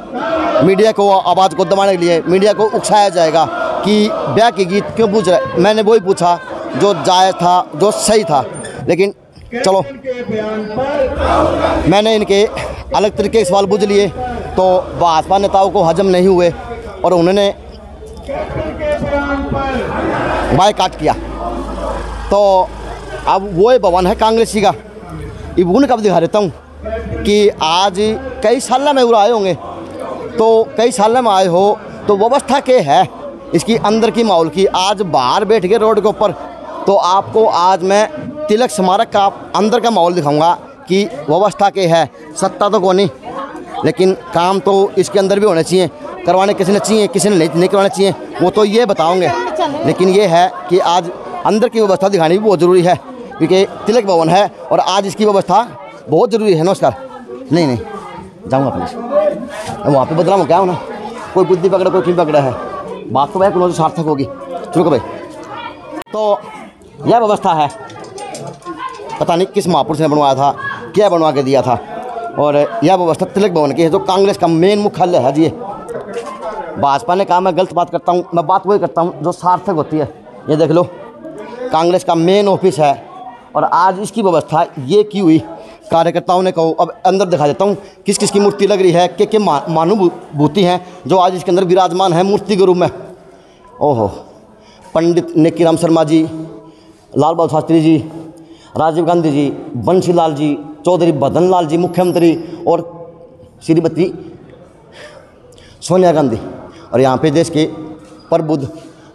Speaker 2: मीडिया को आवाज़ को दबाने के लिए मीडिया को उकसाया जाएगा कि ब्याह के गीत क्यों पूछ रहे। मैंने वही पूछा जो जायज़ था, जो सही था। लेकिन चलो मैंने इनके अलग तरीके के सवाल पूछ लिए तो भाजपा नेताओं को हजम नहीं हुए और उन्होंने बायकॉट किया। तो अब वो भवन है कांग्रेसी का, इबून कब दिखा देता हूँ कि आज कई साल में उड़ा आए होंगे, तो कई साल में आए हो तो व्यवस्था के है इसकी अंदर की माहौल की। आज बाहर बैठ के रोड के ऊपर तो आपको आज मैं तिलक स्मारक का अंदर का माहौल दिखाऊंगा कि व्यवस्था के है। सत्ता तो कोई नहीं, लेकिन काम तो इसके अंदर भी होने चाहिए। करवाने किसी ने चाहिए, किसी ने नहीं करवाने चाहिए, वो तो ये बताओगे। लेकिन ये है कि आज अंदर की व्यवस्था दिखानी भी बहुत ज़रूरी है, क्योंकि तिलक भवन है और आज इसकी व्यवस्था बहुत ज़रूरी है। नमस्कार। नहीं जाऊँगा पुलिस, वहाँ पर बदलाव क्या होना, कोई बुद्धि पकड़ा कोई क्यों पकड़ा है, बात तो भाई कुछ सार्थक होगी। चलो भाई, तो यह व्यवस्था है। पता नहीं किस महापुरुष ने बनवाया था, क्या बनवा के दिया था। और यह व्यवस्था तिलक भवन की है, जो कांग्रेस का मेन मुख्यालय है जी। भाजपा ने कहा मैं गलत बात करता हूँ, मैं बात वही करता हूँ जो सार्थक होती है। ये देख लो, कांग्रेस का मेन ऑफिस है और आज इसकी व्यवस्था ये की हुई। कार्यकर्ताओं ने कहो, अब अंदर दिखा देता हूँ किस किस की मूर्ति लग रही है, के मानुभूति हैं जो आज इसके अंदर विराजमान है मूर्ति के रूप में। ओहो, पंडित नेकीराम शर्मा जी, लाल बहादुर शास्त्री जी, राजीव गांधी जी, बंशीलाल जी, चौधरी भदन लाल जी मुख्यमंत्री और श्रीमती सोनिया गांधी, और यहाँ पे देश के प्रबुद्ध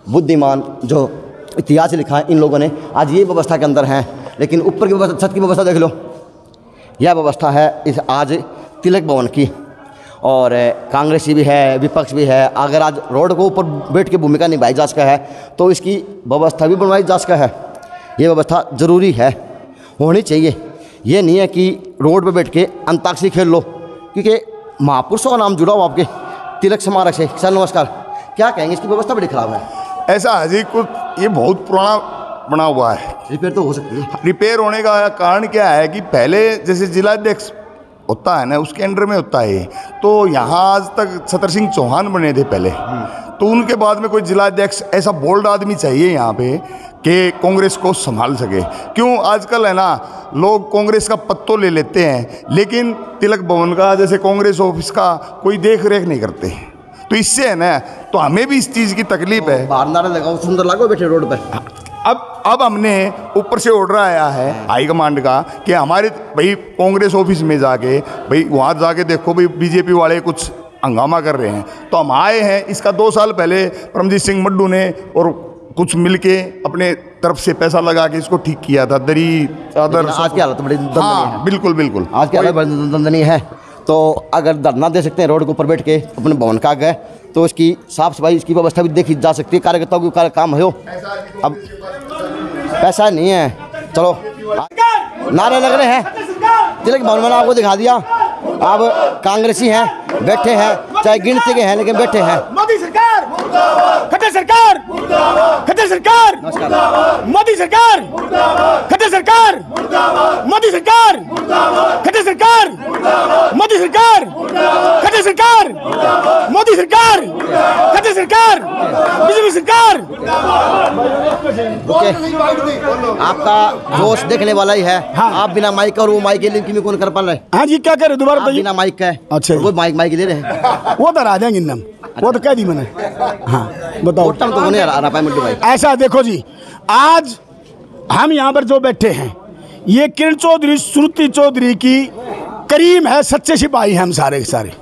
Speaker 2: बुद्धिमान जो इतिहास लिखा है इन लोगों ने आज ये व्यवस्था के अंदर हैं। लेकिन ऊपर की व्यवस्था, छत की व्यवस्था देख लो, यह व्यवस्था है इस आज तिलक भवन की, और कांग्रेसी भी है, विपक्ष भी है। अगर आज रोड को ऊपर बैठ के भूमिका निभाई जा सका है तो इसकी व्यवस्था भी बनवाई जा सका है। ये व्यवस्था ज़रूरी है, होनी चाहिए। ये नहीं है कि रोड पे बैठ के अंताक्षरी खेल लो, क्योंकि महापुरुषों का नाम जुड़ा हो आपके तिलक स्मारक से। सर नमस्कार, क्या कहेंगे, इसकी व्यवस्था बड़ी खराब है?
Speaker 6: ऐसा अजी कुछ ये बहुत पुराना बना हुआ है,
Speaker 2: रिपेयर तो हो सकती है।
Speaker 6: रिपेयर होने का कारण क्या है कि पहले जैसे जिलाध्यक्ष होता है ना, उसके अंडर में होता है। तो यहाँ आज तक छतर सिंह चौहान बने थे पहले, तो उनके बाद में कोई जिलाध्यक्ष ऐसा बोल्ड आदमी चाहिए यहाँ पे कि कांग्रेस को संभाल सके। क्यों आजकल है ना, लोग कांग्रेस का पत्तो ले लेते हैं, लेकिन तिलक भवन का जैसे कांग्रेस ऑफिस का कोई देख रेख नहीं करते। तो इससे है ना, तो हमें भी इस चीज़ की तकलीफ है।
Speaker 2: बाहर नारा लगाओ, सुंदर लगो बैठे रोड पर।
Speaker 6: अब हमने ऊपर से ऑर्डर आया है हाईकमांड का कि हमारे भाई कांग्रेस ऑफिस में जाके भाई वहाँ जाके देखो भाई बीजेपी वाले कुछ हंगामा कर रहे हैं। तो हम आए हैं। इसका 2 साल पहले परमजीत सिंह मड्डू ने और कुछ मिलके अपने तरफ से पैसा लगा के इसको ठीक किया था। दरी चादर,
Speaker 2: आज की हालत बड़ी दंदनीय है।
Speaker 6: बिल्कुल बिल्कुल
Speaker 2: आज की हालत बड़ी दंदनीय है। तो अगर धरना दे सकते हैं रोड के ऊपर बैठ के अपने भवन का गए, तो इसकी साफ सफाई, इसकी व्यवस्था भी देखी जा सकती है। कार्यकर्ताओं का काम हो। अब पैसा नहीं है, चलो नारे लग रहे हैं। तिलक भवन मैंने आपको दिखा दिया। अब कांग्रेसी हैं, बैठे हैं, चाहे गिनती के हैं लेकिन बैठे हैं।
Speaker 8: मोदी सरकार, खट्टर सरकार, खट्टर सरकार, मोदी सरकार, खट्टर सरकार, मोदी सरकार, खट्टर सरकार, मोदी सरकार, खट्टर सरकार, मोदी सरकार, खट्टर सरकार, बीजेपी सरकार।
Speaker 2: आपका जोश देखने वाला ही है। हाँ। आप बिना माइक और वो माइक के लिए कौन कर पा रहे?
Speaker 8: हाँ जी, क्या करे दोबारा बताइए।
Speaker 2: बिना माइक का है।
Speaker 8: अच्छा,
Speaker 2: वो माइक ले रहे हैं,
Speaker 8: वो तो आ जाएंगे इनम, वो तो कह दी मैंने। हाँ बताओ,
Speaker 2: तो नहीं आ रहा मड्डू भाई।
Speaker 8: ऐसा देखो जी, आज हम यहाँ पर जो बैठे हैं, ये किरण चौधरी, श्रुति चौधरी की करीम है, सच्चे सिपाही हैं हम सारे के सारे।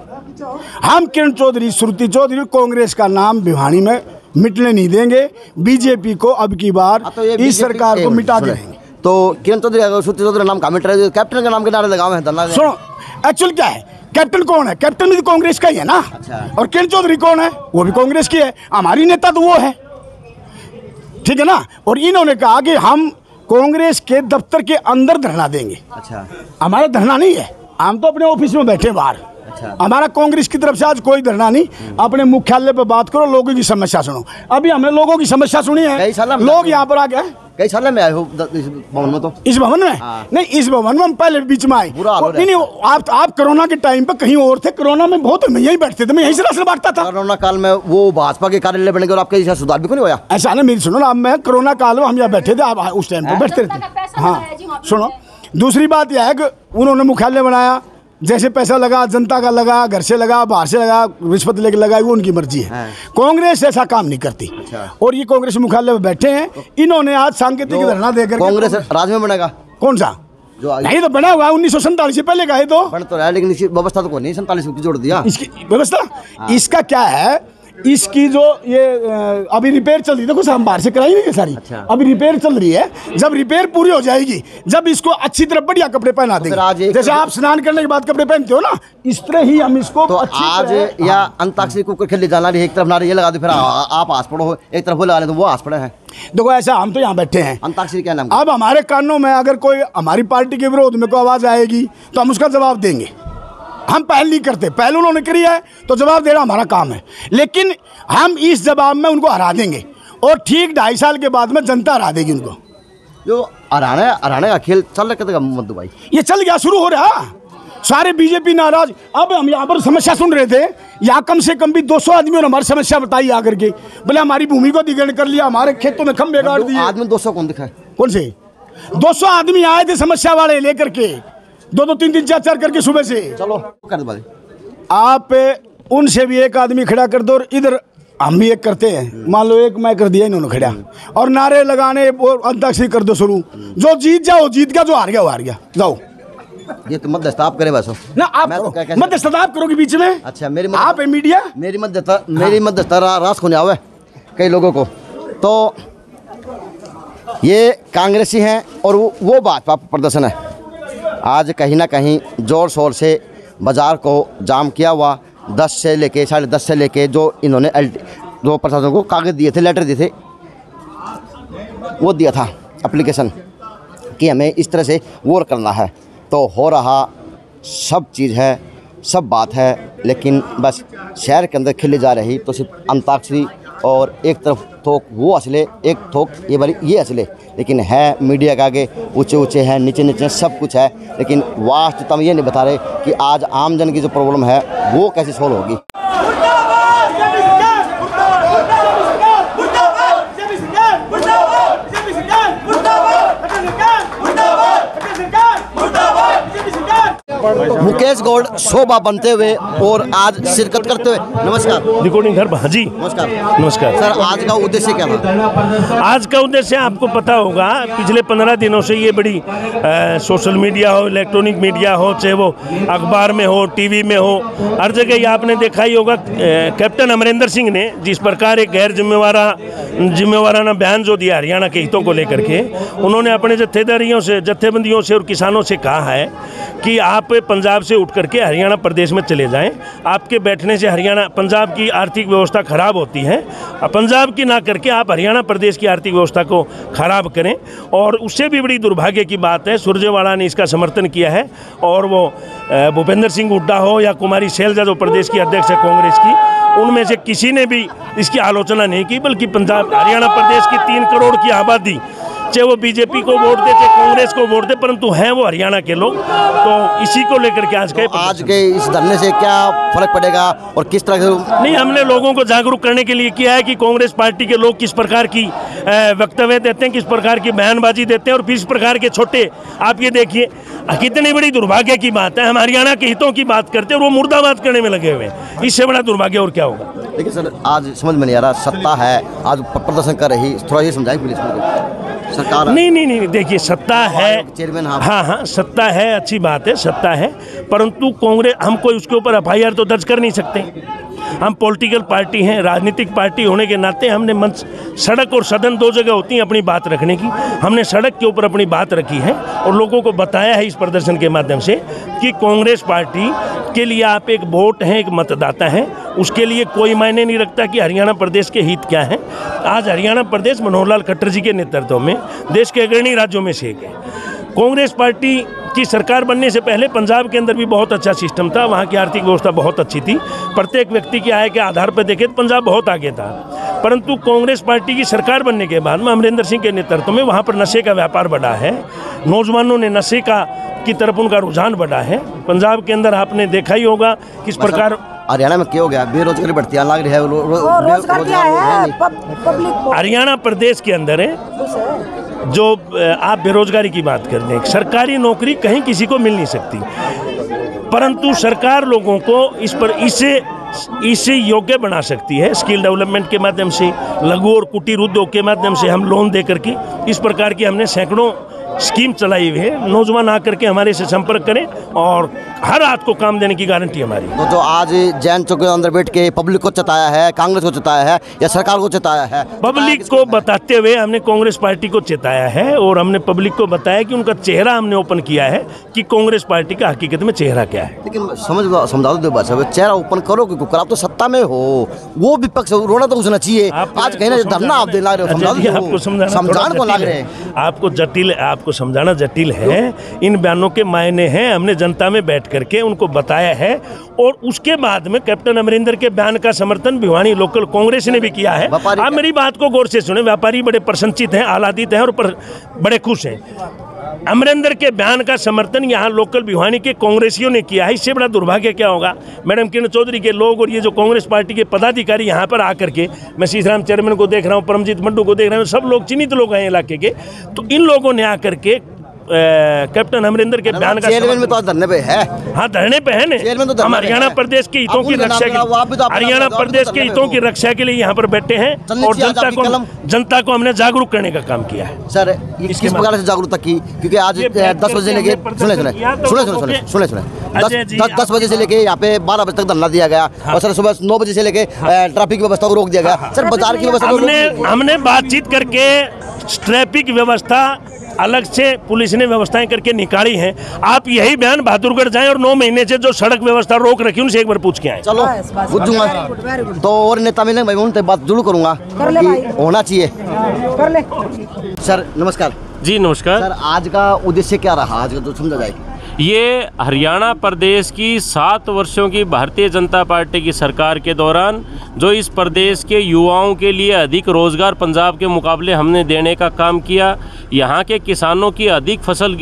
Speaker 8: हम किरण चौधरी, श्रुति चौधरी, कांग्रेस का नाम भिवानी में मिटने नहीं देंगे। बीजेपी को अब की बार इस सरकार को मिटा देंगे।
Speaker 2: तो किरण चौधरी, श्रुति चौधरी नाम का मिट रहे, कैप्टन का नाम के नारे लगाओ हैं।
Speaker 8: सुनो, एक्चुअल क्या है, कैप्टन कौन है? कैप्टन भी तो कांग्रेस का ही है ना। अच्छा। और किरण चौधरी कौन है? वो भी कांग्रेस की है। हमारी नेता तो वो है, ठीक है ना। और इन्होंने कहा कि हम कांग्रेस के दफ्तर के अंदर धरना देंगे। अच्छा। हमारा धरना नहीं है, हम तो अपने ऑफिस में बैठे बाहर। अच्छा। हमारा कांग्रेस की तरफ से आज कोई धरना नहीं। अपने मुख्यालय पे बात करो, लोगों की समस्या सुनो। अभी हमने लोगों की समस्या सुनी है, लोग यहाँ पर आ गए।
Speaker 2: कई साल में आए हो इस भवन में? तो इस
Speaker 8: भवन में नहीं, इस भवन में हम पहले बीच में आए। नहीं, आप कोरोना के टाइम पे कहीं और थे। कोरोना में बहुत यहीं बैठते थे, मैं यहीं से राशन बांटता था।
Speaker 2: कोरोना काल में वो भाजपा के कार्यालय बनेंगे और आपके यहाँ सुधार भी क्यों नहीं होया?
Speaker 8: ऐसा ना, मेरी सुनो ना, मैं कोरोना काल में हम यहाँ बैठे थे, आप उस टाइम पे बैठते थे। हाँ सुनो, दूसरी बात यह है कि उन्होंने मुख्यालय बनाया, जैसे पैसा लगा, जनता का लगा, घर से लगा, बाहर से लगा, रिश्वत लेके लगाई, वो उनकी मर्जी है। कांग्रेस ऐसा काम नहीं करती। अच्छा। और ये कांग्रेस मुख्यालय में बैठे हैं, इन्होंने आज सांकेतिक धरना देकर
Speaker 2: कांग्रेस राज में बनेगा।
Speaker 8: कौन सा? जो नहीं तो बना हुआ है 1947 से पहले का है। तो
Speaker 2: बन तो रहा है, लेकिन इसकी व्यवस्था तो कोई नहीं, 47 की जोड़ दिया
Speaker 8: इसकी व्यवस्था। इसका क्या है, इसकी जो ये अभी रिपेयर चल रही है, देखो हम बाहर से कराई नहीं है सारी। अच्छा। अभी रिपेयर चल रही है, जब रिपेयर पूरी हो जाएगी, जब इसको अच्छी तरह बढ़िया कपड़े पहना देंगे, जैसे आप स्नान करने के बाद कपड़े पहनते हो ना, इस तरह ही हम इसको
Speaker 2: तो आज या अंताक्षरी को खेलने जाना रही, एक तरफ नारे ये लगा दो, फिर आप आस पड़ो, एक तरफ वो लगा ले तो वो आस पड़े हैं।
Speaker 8: देखो ऐसा, हम तो यहाँ बैठे हैं,
Speaker 2: अंताक्षरी क्या नाम?
Speaker 8: अब हमारे कानों में अगर कोई हमारी पार्टी के विरोध में कोई आवाज आएगी तो हम उसका जवाब देंगे। हम पहल नहीं करते, पहल उन्होंने करी है तो जवाब देना हमारा काम है। लेकिन हम इस जवाब में उनको हरा देंगे और ठीक 2.5 साल के बाद में जनता हरा देगी उनको।
Speaker 2: जो हराने का खेल चल रहा है मद्दू भाई,
Speaker 8: ये चल गया, शुरू हो रहा। सारे बीजेपी नाराज। अब हम यहाँ पर समस्या सुन रहे थे, यहाँ कम से कम भी 200 आदमियों ने हमारी समस्या बताई आकर के, बोले हमारी भूमि को अधिग्रहण कर लिया, हमारे खेतों में खंभे गाड़ दिए।
Speaker 2: आदमी 200 कौन दिखा?
Speaker 8: कौन से 200 आदमी आए थे समस्या वाले लेकर के, 2-2, 3-3, 4-4 करके सुबह से।
Speaker 2: चलो कर दो,
Speaker 8: आप उनसे भी एक आदमी खड़ा कर दो और इधर हम भी एक करते हैं। मान लो एक मैं कर दिया, इन्होंने खड़ा, और नारे लगाने और अंताक्षरी कर दो शुरू। जो जीत जाओ जीत गया, जो हार गया वो हार गया। जाओ
Speaker 2: ये तो मध्यस्थता आप करे बस
Speaker 8: ना, आप मध्यस्थता आप करोगे बीच में।
Speaker 2: अच्छा, मेरी
Speaker 8: आप है मीडिया,
Speaker 2: मेरी मध्यस्थता रास होने आवे कई लोगों को। तो ये कांग्रेसी हैं और वो भाजपा प्रदर्शन है। आज कहीं ना कहीं जोर शोर से बाजार को जाम किया हुआ, 10 से लेके 10:30 से लेके जो इन्होंने जो प्रशासन को कागज दिए थे, लेटर दिए थे, वो दिया था एप्लीकेशन कि हमें इस तरह से वॉर करना है। तो हो रहा सब चीज़ है, सब बात है, लेकिन बस शहर के अंदर खेली जा रही तो सिर्फ अंताक्षरी और एक तरफ थोक वो असले, एक थोक ये असले, लेकिन है मीडिया के आगे ऊंचे ऊंचे हैं, नीचे नीचे सब कुछ है, लेकिन वास्तविकता में ये नहीं बता रहे कि आज आम जन की जो प्रॉब्लम है वो कैसे सोल्व होगी। मुकेश गौड़ शोभा बनते हुए और आज शिरकत करते हुए, नमस्कार।
Speaker 4: रिकॉर्डिंग घर हाँ जी,
Speaker 2: नमस्कार।
Speaker 4: नमस्कार
Speaker 2: सर, आज का उद्देश्य क्या था?
Speaker 4: आज का उद्देश्य आपको पता होगा, पिछले 15 दिनों से ये बड़ी सोशल मीडिया हो, इलेक्ट्रॉनिक मीडिया हो, चाहे वो अखबार में हो, टीवी में हो, हर जगह ये आपने देखा ही होगा। कैप्टन अमरिंदर सिंह ने जिस प्रकार एक गैर जिम्मेवाराना बयान जो दिया हरियाणा के हितों को लेकर के, उन्होंने अपने जत्थेबंदियों से और किसानों से कहा है कि आप पंजाब से उठ करके हरियाणा प्रदेश में चले जाएं। आपके बैठने से पंजाब की आर्थिक व्यवस्था खराब होती है। पंजाब की ना करके आप हरियाणा प्रदेश की आर्थिक व्यवस्था को खराब करें। और उससे भी बड़ी दुर्भाग्य की बात है, सुरजेवाला ने इसका समर्थन किया है और वो भूपेंद्र सिंह हुड्डा हो या कुमारी शैलजा जो प्रदेश की अध्यक्ष है कांग्रेस की, उनमें से किसी ने भी इसकी आलोचना नहीं की, बल्कि हरियाणा प्रदेश की 3 करोड़ की आबादी, चाहे वो बीजेपी को वोट दे चाहे कांग्रेस को वोट दे, परंतु हैं वो हरियाणा के लोग। तो इसी को लेकर के आज के इस
Speaker 2: धरने से क्या फर्क पड़ेगा और किस तरह से?
Speaker 4: नहीं, हमने लोगों को जागरूक करने के लिए किया है कि कांग्रेस पार्टी के लोग किस प्रकार की वक्तव्य देते हैं, किस प्रकार की बयानबाजी देते हैं और किस प्रकार के छोटे, आप ये देखिए कितनी बड़ी दुर्भाग्य की बात है, हम हरियाणा के हितों की बात करते हैं और वो मुर्दाबाद करने में लगे हुए हैं। इससे बड़ा दुर्भाग्य और क्या होगा?
Speaker 2: देखिए सर, आज समझ में नहीं आ रहा, सत्ता है आज प्रदर्शन कर रही, थोड़ा ये समझाएं पुलिस सरकार।
Speaker 4: नहीं, देखिए सत्ता है, चेयरमैन हाँ सत्ता है, अच्छी बात है, सत्ता है, परंतु कांग्रेस, हम कोई उसके ऊपर FIR तो दर्ज कर नहीं सकते। हम पॉलिटिकल पार्टी हैं, राजनीतिक पार्टी होने के नाते हमने मंच, सड़क और सदन 2 जगह होती हैं अपनी बात रखने की। हमने सड़क के ऊपर अपनी बात रखी है और लोगों को बताया है इस प्रदर्शन के माध्यम से कि कांग्रेस पार्टी के लिए आप एक वोट हैं, एक मतदाता हैं, उसके लिए कोई मायने नहीं रखता कि हरियाणा प्रदेश के हित क्या हैं। आज हरियाणा प्रदेश मनोहर लाल खट्टर जी के नेतृत्व में देश के अग्रणी राज्यों में से एक है। कांग्रेस पार्टी की सरकार बनने से पहले पंजाब के अंदर भी बहुत अच्छा सिस्टम था, वहाँ की आर्थिक व्यवस्था बहुत अच्छी थी, प्रत्येक व्यक्ति की आय के आधार पर देखें तो पंजाब बहुत आगे था। परंतु कांग्रेस पार्टी की सरकार बनने के बाद में अमरिंदर सिंह के नेतृत्व में वहाँ पर नशे का व्यापार बढ़ा है, नौजवानों ने नशे की तरफ उनका रुझान बढ़ा है। पंजाब के अंदर आपने देखा ही होगा किस प्रकार
Speaker 2: हरियाणा में क्या हो गया, बेरोजगारी बढ़ती है, लग रही है।
Speaker 4: हरियाणा प्रदेश के अंदर है जो आप बेरोजगारी की बात कर रहे हैं, सरकारी नौकरी कहीं किसी को मिल नहीं सकती, परंतु सरकार लोगों को इसे योग्य बना सकती है। स्किल डेवलपमेंट के माध्यम से, लघु और कुटीर उद्योग के माध्यम से हम लोन दे करके, इस प्रकार की हमने सैकड़ों स्कीम चलाई हुई है। नौजवान आकर के हमारे से संपर्क करें और हर रात को काम देने की गारंटी हमारी।
Speaker 2: तो जो आज जैन चौक के अंदर बैठ के पब्लिक को चताया है, कांग्रेस को चताया है या सरकार को चताया है?
Speaker 4: पब्लिक को बताते हुए हमने कांग्रेस पार्टी को चेताया है और हमने पब्लिक को बताया कि उनका चेहरा हमने ओपन किया है कि कांग्रेस पार्टी का हकीकत में चेहरा क्या है।
Speaker 2: लेकिन समझा दो बात, चेहरा ओपन करो क्योंकि आप तो सत्ता में हो, वो विपक्ष रोना तो घुसना चाहिए। आज कहीं ना धरना आप दिला रहे हो,
Speaker 4: आपको समझाना को लग रहे हैं, आपको समझाना जटिल है। इन बयानों के मायने हैं, हमने जनता में बैठ करके उनको बताया है और उसके बाद में कैप्टन अमरिंदर के बयान का समर्थन भिवानी लोकल कांग्रेस ने भी किया है। आप मेरी बात को गौर से सुने, व्यापारी बड़े प्रसन्नचित हैं, आह्लादित हैं और बड़े खुश हैं। अमरिंदर के बयान का समर्थन यहाँ लोकल भिवानी के कांग्रेसियों ने किया है। इससे बड़ा दुर्भाग्य क्या होगा? मैडम किरण चौधरी के लोग और ये जो कांग्रेस पार्टी के पदाधिकारी यहाँ पर आकर के, मैं सीसराम चेयरमैन को देख रहा हूँ, परमजीत मंडू को देख रहा हूँ, सब लोग चिन्हित लोग हैं इलाके के, तो इन लोगों ने आकर के कैप्टन अमरिंदर के बयान का
Speaker 2: चेयरमैन में तो धरने पे है।
Speaker 4: हाँ, धरने पे है ना। हम हरियाणा प्रदेश के हितों की रक्षा हरियाणा प्रदेश के हितों की रक्षा के लिए यहाँ पर बैठे हैं और जनता को हमने जागरूक करने का काम किया है।
Speaker 2: सर किस प्रकार से जागरूकता की? क्योंकि आज 10 बजे लेके सुने 10 बजे से लेके यहाँ पे 12 बजे तक धरना दिया गया और सर सुबह 9 बजे से लेके ट्रैफिक व्यवस्था को रोक दिया गया। सर बाजार की व्यवस्था
Speaker 4: हमने बातचीत करके ट्रैफिक व्यवस्था अलग से पुलिस ने व्यवस्थाएं करके निकाली हैं। आप यही बयान बहादुरगढ़ जाएं और 9 महीने से जो सड़क व्यवस्था रोक रखी उनसे एक बार पूछ के आए।
Speaker 2: चलो पूछूंगा तो और नेता मिलेंगे, मैं उनसे बात जरूर करूंगा कि होना चाहिए। सर नमस्कार।
Speaker 17: जी नमस्कार।
Speaker 2: सर आज का उद्देश्य क्या रहा, आज का तो समझा जाए।
Speaker 17: ये हरियाणा प्रदेश की 7 वर्षों की भारतीय जनता पार्टी की सरकार के दौरान जो इस प्रदेश के युवाओं के लिए अधिक रोजगार पंजाब के मुकाबले हमने देने का काम किया, यहाँ के किसानों की अधिक फसल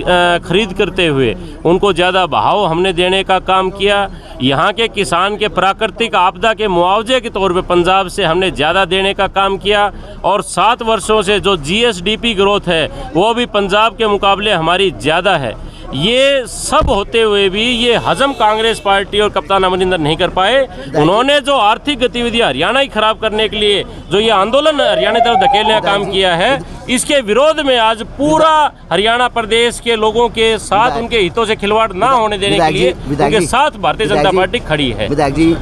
Speaker 17: खरीद करते हुए उनको ज़्यादा भाव हमने देने का काम किया, यहाँ के किसान के प्राकृतिक आपदा के मुआवजे के तौर पे पंजाब से हमने ज़्यादा देने का काम किया और 7 वर्षों से जो GSDP ग्रोथ है वो भी पंजाब के मुकाबले हमारी ज़्यादा है। ये सब होते हुए भी ये हजम कांग्रेस पार्टी और कप्तान अमरिंदर नहीं कर पाए। उन्होंने जो आर्थिक गतिविधियां हरियाणा ही खराब करने के लिए जो ये आंदोलन हरियाणा की तरफ धकेलने का काम किया है, इसके विरोध में आज पूरा हरियाणा प्रदेश के लोगों के साथ उनके हितों से खिलवाड़ ना होने देने के लिए उनके साथ भारतीय जनता पार्टी खड़ी है।
Speaker 2: विधायक जी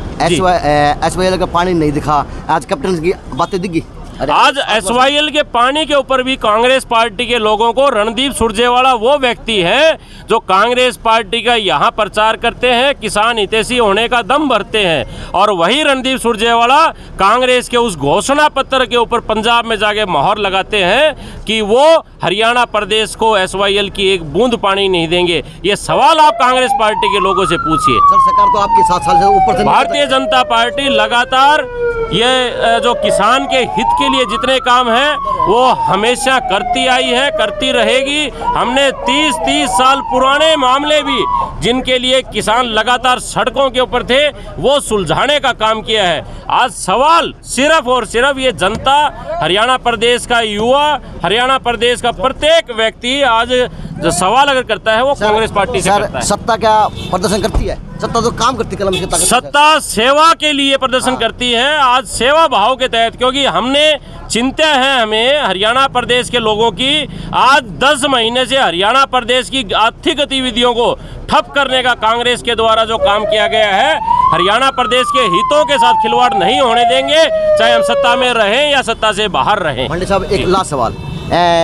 Speaker 2: SYL का पानी नहीं दिखा, आज कैप्टन की बातें दिखी।
Speaker 17: आज SYL के पानी के ऊपर भी कांग्रेस पार्टी के लोगों को रणदीप सुरजेवाला वो व्यक्ति है जो कांग्रेस पार्टी का यहाँ प्रचार करते हैं, किसान हितैषी होने का दम भरते हैं और वही रणदीप सुरजेवाला कांग्रेस के उस घोषणा पत्र के ऊपर पंजाब में जाके मोहर लगाते हैं कि वो हरियाणा प्रदेश को SYL की एक बूंद पानी नहीं देंगे। ये सवाल आप कांग्रेस पार्टी के लोगों से पूछिए।
Speaker 2: सर सरकार तो आपके 7 साल से ऊपर से
Speaker 17: भारतीय जनता पार्टी लगातार ये जो किसान के हित के लिए जितने काम हैं वो हमेशा करती आई है, करती रहेगी। हमने 30 साल पुराने मामले भी जिनके लिए किसान लगातार सड़कों के ऊपर थे वो सुलझाने का काम किया है। आज सवाल सिर्फ और सिर्फ ये जनता, हरियाणा प्रदेश का युवा, हरियाणा प्रदेश का प्रत्येक व्यक्ति आज जो सवाल अगर करता है वो कांग्रेस पार्टी से करता है।
Speaker 2: सत्ता क्या प्रदर्शन करती है? सत्ता तो काम करती है,
Speaker 17: सत्ता सेवा के लिए प्रदर्शन करती है। आज सेवा भाव के तहत, क्योंकि हमने चिंता है हमें हरियाणा प्रदेश के लोगों की, आज 10 महीने से हरियाणा प्रदेश की आर्थिक गतिविधियों को ठप करने का कांग्रेस के द्वारा जो काम किया गया है, हरियाणा प्रदेश के हितों के साथ खिलवाड़ नहीं होने देंगे, चाहे हम सत्ता में रहें या सत्ता से बाहर रहें।
Speaker 2: मंडी साहब एक लास्ट सवाल,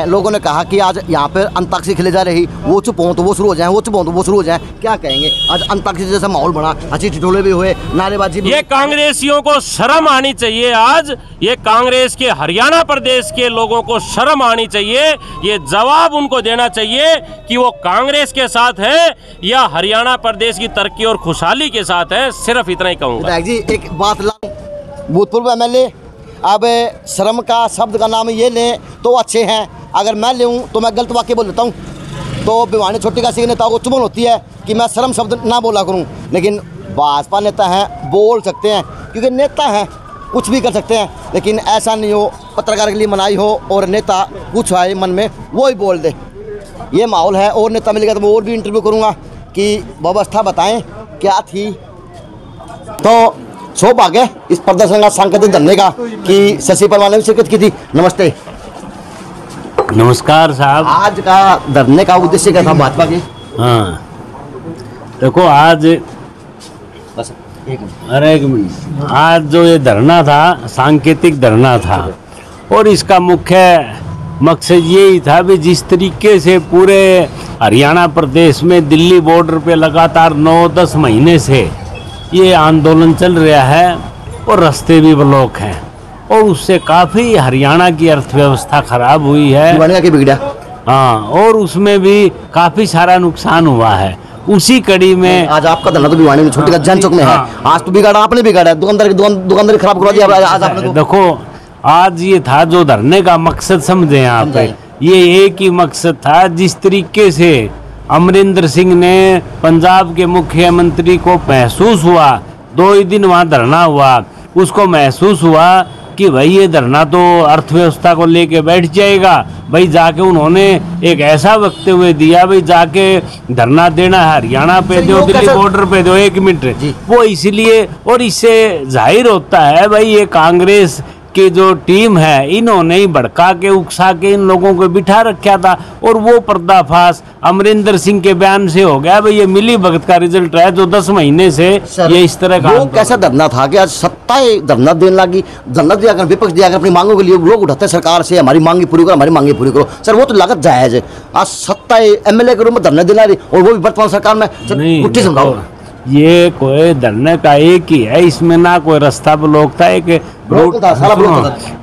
Speaker 2: लोगों ने कहा कि आज यहाँ पर अंताक्षरी खेले जा रही, वो चुप हो तो वो शुरू हो जाए, वो चुप हो तो वो शुरू हो जाए, क्या कहेंगे? आज अंताक्षरी जैसा माहौल बना, हंसी ठिठोले भी हुए, नारेबाजी भी।
Speaker 17: ये कांग्रेसियों को शर्म आनी चाहिए। आज ये कांग्रेस के हरियाणा प्रदेश के लोगों को शर्म आनी चाहिए। ये जवाब उनको देना चाहिए कि वो कांग्रेस के साथ है या हरियाणा प्रदेश की तरक्की और खुशहाली के साथ है। सिर्फ इतना ही कहूँगा।
Speaker 2: जी एक बात, भूतपूर्व MLA अब शर्म का शब्द का नाम ये लें तो अच्छे हैं, अगर मैं लूँ तो मैं गलत वाक्य बोल देता हूँ, तो भिवानी छोटी काशी के नेताओं को चुभन होती है कि मैं शर्म शब्द ना बोला करूँ। लेकिन भाजपा नेता हैं, बोल सकते हैं क्योंकि नेता हैं, कुछ भी कर सकते हैं, लेकिन ऐसा नहीं हो पत्रकार के लिए मनाही हो और नेता कुछ आए मन में वो ही बोल दे। ये माहौल है। और नेता मिलेगा तो मैं और भी इंटरव्यू करूँगा कि व्यवस्था बताएँ क्या थी। तो सौभाग्य इस प्रदर्शन का सांकेतिक धरने का कि शशि परमार ने भी शिरकत की थी। नमस्ते।
Speaker 18: नमस्कार साहब।
Speaker 2: आज का धरने का उद्देश्य क्या था भाजपा के?
Speaker 18: हाँ देखो आज एक मिनट, आज जो ये धरना था सांकेतिक धरना था और इसका मुख्य मकसद यही था भी जिस तरीके से पूरे हरियाणा प्रदेश में दिल्ली बॉर्डर पे लगातार 9-10 महीने से ये आंदोलन चल रहा है और रास्ते भी ब्लॉक हैं और उससे काफ़ी हरियाणा की अर्थव्यवस्था खराब हुई है।
Speaker 2: बिगड़ा।
Speaker 18: हाँ, और उसमें भी काफ़ी सारा नुकसान हुआ है। उसी कड़ी में
Speaker 2: आज आपका धरना तो भिवानी में छोटी का जन चौक में है। आज तो बिगाड़ा आपने, बिगाड़ा दुकानदारी खराब करवा दिया आज आपने।
Speaker 18: देखो आज ये था जो धरने का मकसद समझे आप, ये एक ही मकसद था। जिस तरीके से अमरिंदर सिंह ने पंजाब के मुख्यमंत्री को महसूस हुआ, 2 ही दिन वहाँ धरना हुआ, उसको महसूस हुआ कि भाई ये धरना तो अर्थव्यवस्था को लेके बैठ जाएगा। भाई जाके उन्होंने एक ऐसा वक्तव्य दिया, भाई जाके धरना देना हरियाणा पे दो, दिल्ली बॉर्डर पे दो। 1 मिनट, वो इसलिए, और इससे जाहिर होता है भाई ये कांग्रेस की जो टीम है इन्होंने ही भड़का के उकसा के इन लोगों को बिठा रखा था। और वो पर्दाफाश अमरिंदर सिंह के बयान से हो गया। भाई ये मिली भगत का रिजल्ट है जो 10 महीने से ये इस तरह का।
Speaker 2: वो कैसा धरना था कि आज सत्ता धरना देने लगी, धरना दिया कर, विपक्ष दिया कर, अपनी मांगों के लिए लोग उठाते हैं सरकार से, हमारी मांगी पूरी करो, हमारी मांगी पूरी करो। सर वो तो लागत जायज है। आज सत्ता एमएलए के रूप में धरना दिला रही, और वो भी वर्तमान सरकार में। कुछ समझाओ,
Speaker 18: ये कोई धरने का एक ही है, इसमें ना कोई रास्ता ब्लॉक था, एक रूट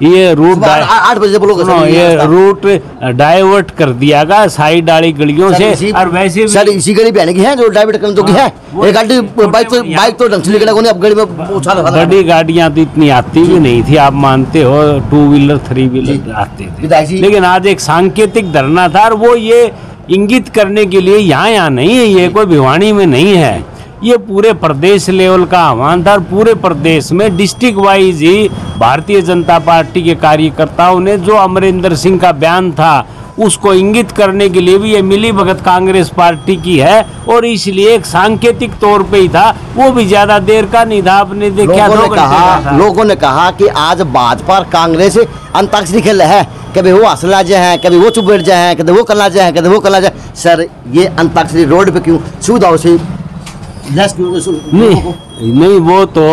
Speaker 18: ये रूट
Speaker 2: 8 बजे
Speaker 18: ये रूट डाइवर्ट कर दिया गया साइड वाली गलियों से। और वैसे
Speaker 2: सर इसी गली बहने की है जो डाइवर्ट करने तो की है। एक गाड़ी बाइक तो ढंग से निकला कोई, अब गली में उछाल
Speaker 18: बड़ी गाड़ियां तो इतनी आती भी नहीं थी, आप मानते हो, 2 व्हीलर 3 व्हीलर आते थे। लेकिन आज एक सांकेतिक धरना था, और वो ये इंगित करने के लिए यहाँ नहीं है, ये कोई भिवानी में नहीं है, ये पूरे प्रदेश लेवल का आह्वान था। पूरे प्रदेश में डिस्ट्रिक्ट वाइज ही भारतीय जनता पार्टी के कार्यकर्ताओं ने जो अमरिंदर सिंह का बयान था उसको इंगित करने के लिए भी ये मिली भगत कांग्रेस पार्टी की है, और इसलिए एक सांकेतिक तौर पे ही था, वो भी ज्यादा देर का नहीं था। आपने देखा
Speaker 2: लोगों ने कहा कि आज भाजपा और कांग्रेस अंताक्षरी खेल है, कभी वो हंसला जाए हैं, कभी वो चुप बैठ जाए हैं, कभी वो करना जाए, कभी वो करना जाए। सर ये अंताक्षरी रोड पे क्यों, सुविधाओं से
Speaker 18: नहीं, वो तो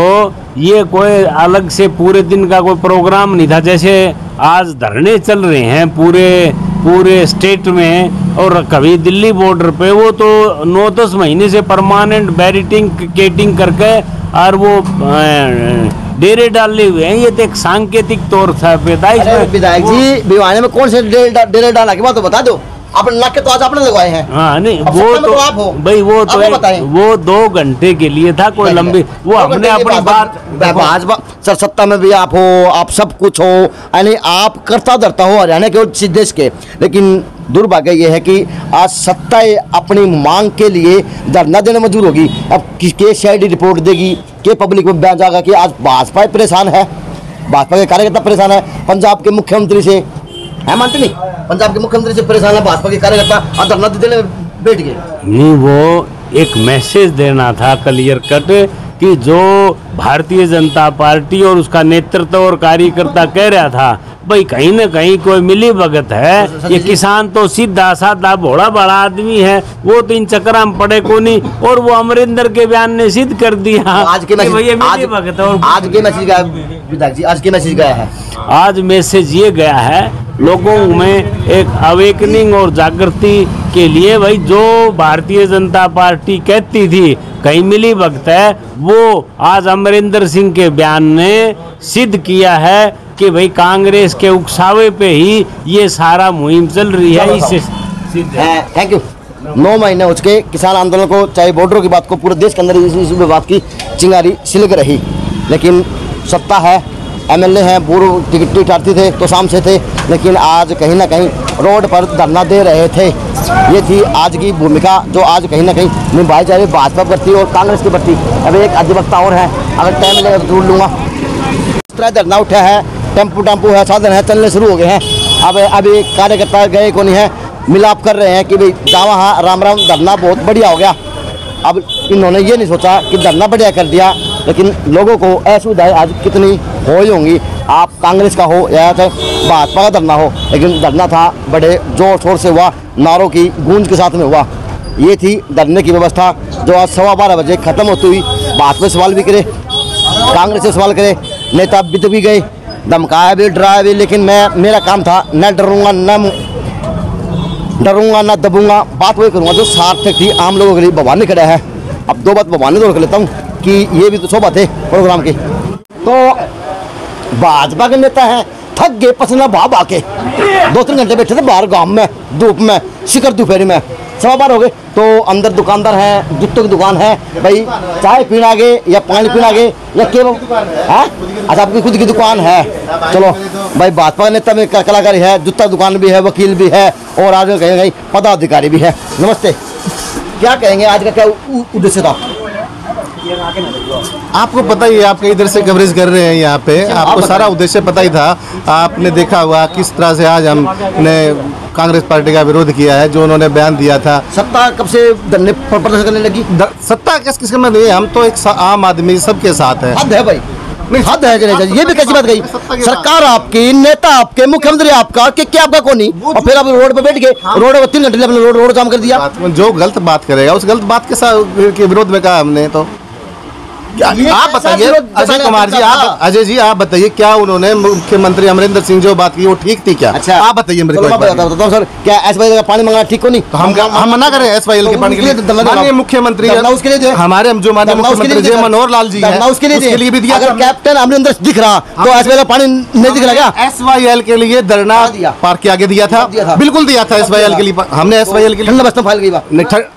Speaker 18: ये कोई अलग से पूरे दिन का कोई प्रोग्राम नहीं था। जैसे आज धरने चल रहे हैं पूरे स्टेट में, और कभी दिल्ली बॉर्डर पे, वो तो 9-10 महीने से परमानेंट बैरिकेडिंग करके और वो डेरे डाले हुए हैं। ये तो एक सांकेतिक तौर था।
Speaker 2: विधायक जी भिवानी में कौन से डेरे डाला की बात तो बता दो। आपने नाके तो आज आपने लगवाए हैं।
Speaker 18: हाँ नहीं, वो तो आप हो भाई, वो 2 घंटे के लिए था, कोई लंबी, वो हमने अपनी बात।
Speaker 2: भाजपा सर सत्ता में भी आप हो, आप सब कुछ हो, यानी आप करता धरता हो हरियाणा के और देश के। लेकिन दुर्भाग्य ये है कि आज सत्ता अपनी मांग के लिए धरना देने मजबूर होगी। अब किसके सीआईडी रिपोर्ट देगी, के पब्लिक में बयान जाएगा कि आज भाजपा परेशान है, भाजपा के कार्यकर्ता परेशान है, पंजाब के मुख्यमंत्री से है, मानते नहीं, पंजाब के मुख्यमंत्री से परेशान है भाजपा के कार्यकर्ता, और धरना देने बैठ गए।
Speaker 18: नहीं, वो एक मैसेज देना था क्लियर कट कि जो भारतीय जनता पार्टी और उसका नेतृत्व और कार्यकर्ता कह रहा था, भाई कहीं न कहीं कोई मिली भगत है। ये किसान तो सीधा साधा भोला बड़ा आदमी है, वो तो इन चक्करा में पड़े को नहीं, और वो अमरिंदर के बयान ने सिद्ध कर दिया।
Speaker 2: आज के मैसेज गया है,
Speaker 18: आज मैसेज ये गया है लोगों में एक अवेकनिंग और जागृति के लिए। भाई जो भारतीय जनता पार्टी कहती थी कहीं मिली भगत है, वो आज अमरिंदर सिंह के बयान ने सिद्ध किया है कि भाई कांग्रेस के उकसावे पे ही ये सारा मुहिम चल रही है। इससे
Speaker 2: थैंक यू। 9 महीने हो चुके किसान आंदोलन को, चाहे बॉर्डरों की बात को, पूरे देश के अंदर इस बात की चिंगारी सिलक रही, लेकिन सत्ता है, एमएलए हैं, पूर्व टिकट प्रार्थी थे तो शाम से थे, लेकिन आज कहीं ना कहीं रोड पर धरना दे रहे थे। ये थी आज की भूमिका जो आज कहीं ना कहीं निभाई जा रही भाजपा प्रति और कांग्रेस के प्रति। अब एक अधिवक्ता और है, अगर टाइम मिलेगा तो जरूर लूँगा। इस तरह धरना उठा है, टेम्पो है, साधन है, चलने शुरू हो गए हैं। अब अभी कार्यकर्ता गए को नहीं है, मिलाप कर रहे हैं कि भाई जावा हाँ राम राम, धरना बहुत बढ़िया हो गया। अब इन्होंने ये नहीं सोचा कि धरना बढ़िया कर दिया, लेकिन लोगों को असुविधाएं आज कितनी हो होंगी, आप कांग्रेस का हो या चाहे भाजपा का धरना हो, लेकिन धरना था बड़े जोर शोर से हुआ, नारों की गूंज के साथ में हुआ। ये थी धरने की व्यवस्था जो आज 12:15 बजे खत्म होती हुई। भाजपा से सवाल भी करे, कांग्रेस से सवाल करे, नेता बीत भी गए, धमकाया भी, डराया भी, लेकिन मेरा काम था न डरूंगा न दबूंगा, बात वही करूँगा जो सार्थक थी आम लोगों के लिए। भवानी खड़ा है, अब 2 बात भवानी जोड़ कर लेता हूँ कि ये भी तो शोभा थे प्रोग्राम की। तो भाजपा के नेता हैं, थक गए पसीना भाव आके, 2-3 घंटे बैठे थे बाहर गांव में, धूप में, शिखर दोपहरी में, 12:15 हो गए। तो अंदर दुकानदार हैं, जूतों की दुकान है, भाई चाय पीना गे या पानी पीना गे या केवल है, अच्छा आपकी खुद की दुकान है, चलो भाई भाजपा का नेता में कलाकारी है, जूता दुकान भी है, वकील भी है, और आज कहीं पदाधिकारी भी है। नमस्ते, क्या कहेंगे आज का क्या उद्देश्य था?
Speaker 14: आपको पता ही है, आप कई इधर से कवरेज कर रहे हैं यहाँ पे, आपको सारा उद्देश्य पता ही था। आपने देखा हुआ किस तरह से आज हमने कांग्रेस पार्टी का विरोध किया है, जो उन्होंने बयान दिया था।
Speaker 2: सत्ता कब से धरने प्रदर्शन करने लगी?
Speaker 14: सत्ता किसके में नहीं है, हम तो एक आम आदमी सबके साथ है।
Speaker 2: हद है भाई, हद है। ये भी कैसी बात गई? सरकार आपकी, नेता आपके, मुख्यमंत्री आपका, क्या आपका कौन नहीं? और फिर आप रोड पे बैठ के रोड 3 घंटे रोड जाम कर दिया।
Speaker 14: जो गलत बात करेगा उस गलत बात के विरोध में कहा हमने। तो आप बताइए अजय कुमार जी, आप अजय जी आप बताइए, क्या उन्होंने मुख्यमंत्री अमरिंदर सिंह जो बात की वो ठीक थी क्या?
Speaker 2: अच्छा
Speaker 14: आप बताइए मेरे को।
Speaker 2: बताता हूं सर, क्या एसवाईएल का पानी मंगाना ठीक हो नहीं?
Speaker 14: तो हम मना करें एसवाईएल के पानी के लिए? माननीय मुख्यमंत्री
Speaker 2: उसके लिए
Speaker 14: हमारे जो माननीय मुख्यमंत्री जय मनोहर लाल जी हैं
Speaker 2: उसके लिए
Speaker 14: भी दिया।
Speaker 2: अगर कैप्टन अमरिंदर दिख रहा तो एसवाईएल का पानी नहीं दिख रहा क्या?
Speaker 14: एसवाईएल के लिए धरना पार्क के आगे दिया था, बिल्कुल दिया था एसवाईएल के लिए। हमने एसवाईएल के लिए
Speaker 2: ठंडे बस्ते में फाइल गई,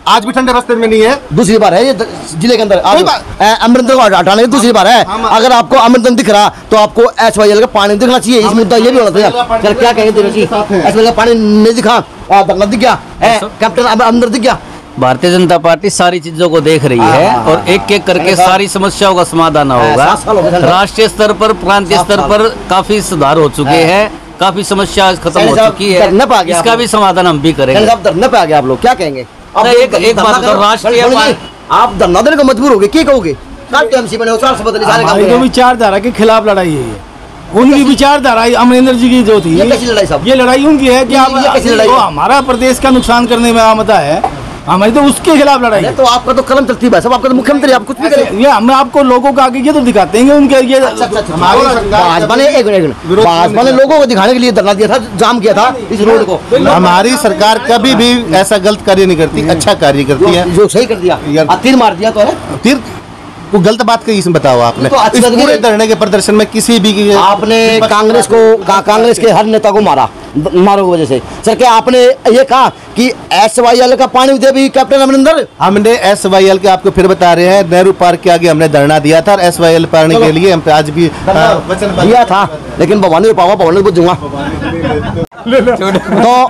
Speaker 14: आज भी ठंडे बस्ते में नहीं है।
Speaker 2: दूसरी बार है ये जिले के अंदर अमरिंदर को हटाने की दूसरी बार है। अगर आपको अमरिंदर दिख रहा तो आपको एसवाईएल का पानी दिखना चाहिए। इस मुद्दा ये भी होना चाहिए। चल क्या कहेंगे एसवाईएल का पानी नहीं दिखा, धरना दिख गया, कैप्टन अमरिंदर दिख गया।
Speaker 13: भारतीय जनता पार्टी सारी चीजों को देख रही है और एक एक करके सारी समस्याओं का समाधान होगा। राष्ट्रीय स्तर पर, प्रांतीय स्तर पर काफी सुधार हो चुके हैं, काफी समस्या खत्म हो चुकी है, इसका भी समाधान हम भी करेंगे।
Speaker 2: धरने पे आ गए आप लोग, क्या कहेंगे?
Speaker 13: एक बात राष्ट्रीय
Speaker 2: आप धरना देने को मजबूर हो गए, क्या कहोगे?
Speaker 8: तो विचारधारा के खिलाफ लड़ाई है ये, उनकी विचारधारा अमरिंदर जी की जो थी, ये लड़ाई उनकी है कि हमारा प्रदेश का नुकसान करने में आमदा है, हमारी तो उसके खिलाफ लड़ाई है।
Speaker 2: तो आपका तो कलम चलती है सब, आपका तो मुख्यमंत्री, आप कुछ भी करें।
Speaker 8: ये हम आपको लोगों को आगे ये तो दिखाते हैं उनके ये
Speaker 2: भाजपा ने लोगों को दिखाने के लिए धरना दिया था, जाम किया था इस रोड को।
Speaker 14: हमारी सरकार कभी भी ऐसा गलत कार्य नहीं करती, अच्छा कार्य करती है।
Speaker 2: जो सही कर दिया, तीर मार दिया तो है
Speaker 14: तीर वो गलत बात कही इसमें बताओ आपने। तो इस पूरे धरने के प्रदर्शन में किसी भी
Speaker 2: आपने कांग्रेस के हर नेता को मारो वजह से। सर क्या आपने ये कहा कि एसवाईएल का पानी दे भी कैप्टन अमरिंदर?
Speaker 14: हमने एसवाईएल के आपको फिर बता रहे हैं, नेहरू पार्क के आगे हमने धरना दिया था और एसवाईएल पानी के लिए हम आज भी
Speaker 2: वचन दिया था, लेकिन भवानी पावा भवानी पूछूंगा। तो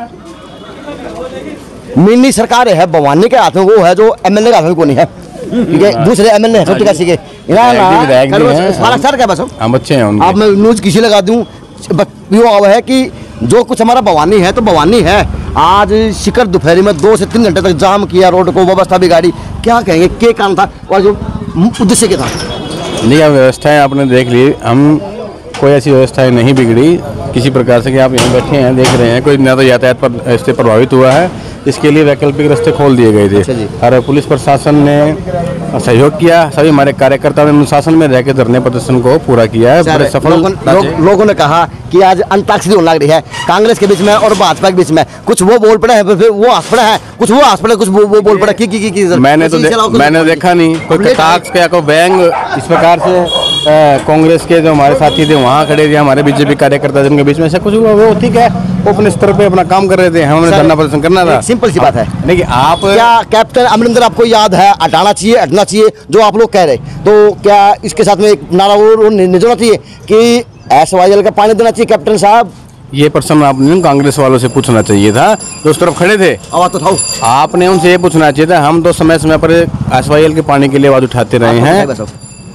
Speaker 2: मिनी सरकार है भवानी के हाथ में, वो है जो एमएलए के हाथ में को नहीं है। ठीक है, दूसरे एमएलए हैं छोटी काशी के सर क्या बस
Speaker 14: हम अच्छे हैं।
Speaker 2: अब मैं न्यूज किसी लगा दूं, वो है कि जो कुछ हमारा भवानी है तो भवानी है। आज शिखर दोपहरी में 2 से 3 घंटे तक जाम किया रोड को, व्यवस्था बिगाड़ी, क्या कहेंगे क्या काम था और जो उद्देश्य क्या था?
Speaker 19: नहीं, अब व्यवस्थाएं आपने देख ली, हम कोई ऐसी व्यवस्थाएं नहीं बिगड़ी किसी प्रकार से कि आप यहाँ बैठे हैं देख रहे हैं। कोई ना तो यातायात पर इससे प्रभावित हुआ है, इसके लिए वैकल्पिक रास्ते खोल दिए गए थे और पुलिस प्रशासन ने सहयोग किया। सभी हमारे कार्यकर्ताओं ने अनुशासन में रहकर धरने प्रदर्शन को पूरा किया है, बड़े सफल।
Speaker 2: लोगों ने कहा कि आज अंताक्षरी होने लग रही है कांग्रेस के बीच में और भाजपा के बीच में, कुछ वो बोल पड़े हैं, फिर वो हंस पड़े हैं, कुछ वो हंस पड़े, कुछ वो बोल पड़े की
Speaker 19: मैंने देखा नहीं कोई कटाक्ष या कोई व्यंग इस प्रकार से। कांग्रेस के जो हमारे साथी थे वहाँ खड़े थे, हमारे बीजेपी कार्यकर्ता जिनके बीच में ऐसा कुछ हुआ, वो ठीक है, वो अपने स्तर पे अपना काम कर रहे थे, हमने धरना प्रदर्शन करना था।
Speaker 2: सिंपल सी बात है।
Speaker 19: देखिए आप
Speaker 2: क्या कैप्टन अमरिंदर आपको याद है हटाना चाहिए, हटना चाहिए जो आप लोग कह रहे, तो क्या इसके साथ में एक नारा और निजोना चाहिए कि एसवाईएल का पानी देना चाहिए कैप्टन साहब?
Speaker 19: ये प्रश्न आपने कांग्रेस वालों से पूछना चाहिए था जो उस तरफ खड़े थे।
Speaker 2: आवाज तो उठाओ,
Speaker 19: आपने उनसे ये पूछना चाहिए था। हम तो समय समय पर एसवाईएल के पानी के लिए आवाज उठाते रहे हैं,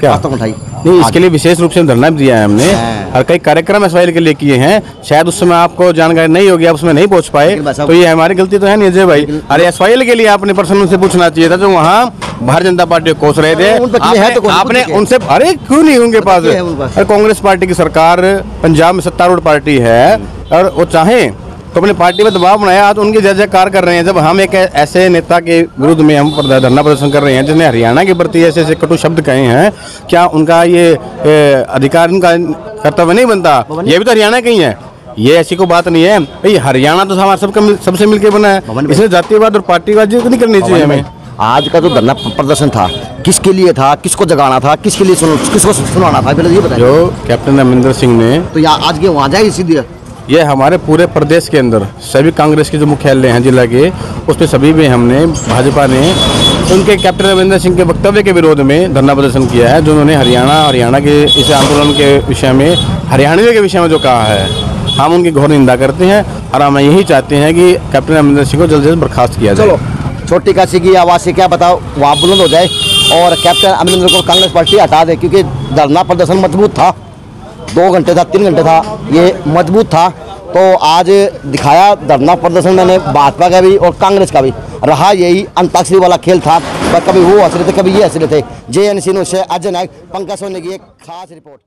Speaker 19: क्या उठाई नहीं, इसके लिए विशेष रूप से धरना भी दिया है हमने और कई कार्यक्रम एसवाईएल के लिए किए हैं। शायद उस समय आपको जानकारी नहीं होगी, आप उसमें नहीं पहुंच पाए, तो ये हमारी गलती तो है नहीं अजय भाई। अरे एसवाईएल के लिए आपने पर्सन से पूछना चाहिए था जो वहाँ भारतीय जनता पार्टी को कोस रहे थे। आपने उनसे, अरे क्यों नहीं उनके पास? अरे कांग्रेस पार्टी की सरकार पंजाब में सत्तारूढ़ पार्टी है और वो चाहे तो अपनी पार्टी में दबाव बनाया, तो उनकी जय जयकार कर रहे हैं। जब हम एक ऐसे नेता के विरुद्ध में हम धरना प्रदर्शन कर रहे हैं जिसने हरियाणा के प्रति ऐसे ऐसे कटु शब्द कहे हैं, क्या उनका ये अधिकार, उनका कर्तव्य नहीं बनता? ये भी तो हरियाणा के ही है, ये ऐसी कोई बात नहीं है भाई। हरियाणा तो हमारा सबसे मिलकर बना है, इसलिए जातिवाद और पार्टीवाद नहीं करनी चाहिए हमें।
Speaker 2: आज का जो धरना प्रदर्शन था किसके लिए था, किसको जगाना था, किसके लिए किसको सुनाना था, पहले ये बताइए।
Speaker 19: जो कैप्टन अमरिंदर सिंह ने
Speaker 2: तो आज के वहाँ जाए सीधे,
Speaker 19: ये हमारे पूरे प्रदेश के अंदर सभी कांग्रेस के जो मुख्यालय हैं जिला के, उस पर सभी में हमने भाजपा ने उनके कैप्टन अमरिंदर सिंह के वक्तव्य के विरोध में धरना प्रदर्शन किया है, जो उन्होंने हरियाणा के इस आंदोलन के विषय में, हरियाणवियों के विषय में जो कहा है, हम उनकी घोर निंदा करते हैं और हम यही चाहते हैं कि कैप्टन अमरिंदर सिंह को जल्द से जल्द बर्खास्त किया जाए।
Speaker 2: चलो छोटी काशी की आवाज़ से क्या बताओ, वहाँ बुलंद हो जाए। और कैप्टन अमरिंदर को कांग्रेस पार्टी हटा दे, क्योंकि धरना प्रदर्शन मजबूत था, 2 घंटे था, 3 घंटे था, ये मजबूत था। तो आज दिखाया धरना प्रदर्शन मैंने भाजपा का भी और कांग्रेस का भी, रहा यही अंताक्षरी वाला खेल था। कभी वो हंस रहे थे, कभी ये हंस रहे थे। JNC न्यूज़ से अजय नायक, पंकज सोनी की एक खास रिपोर्ट।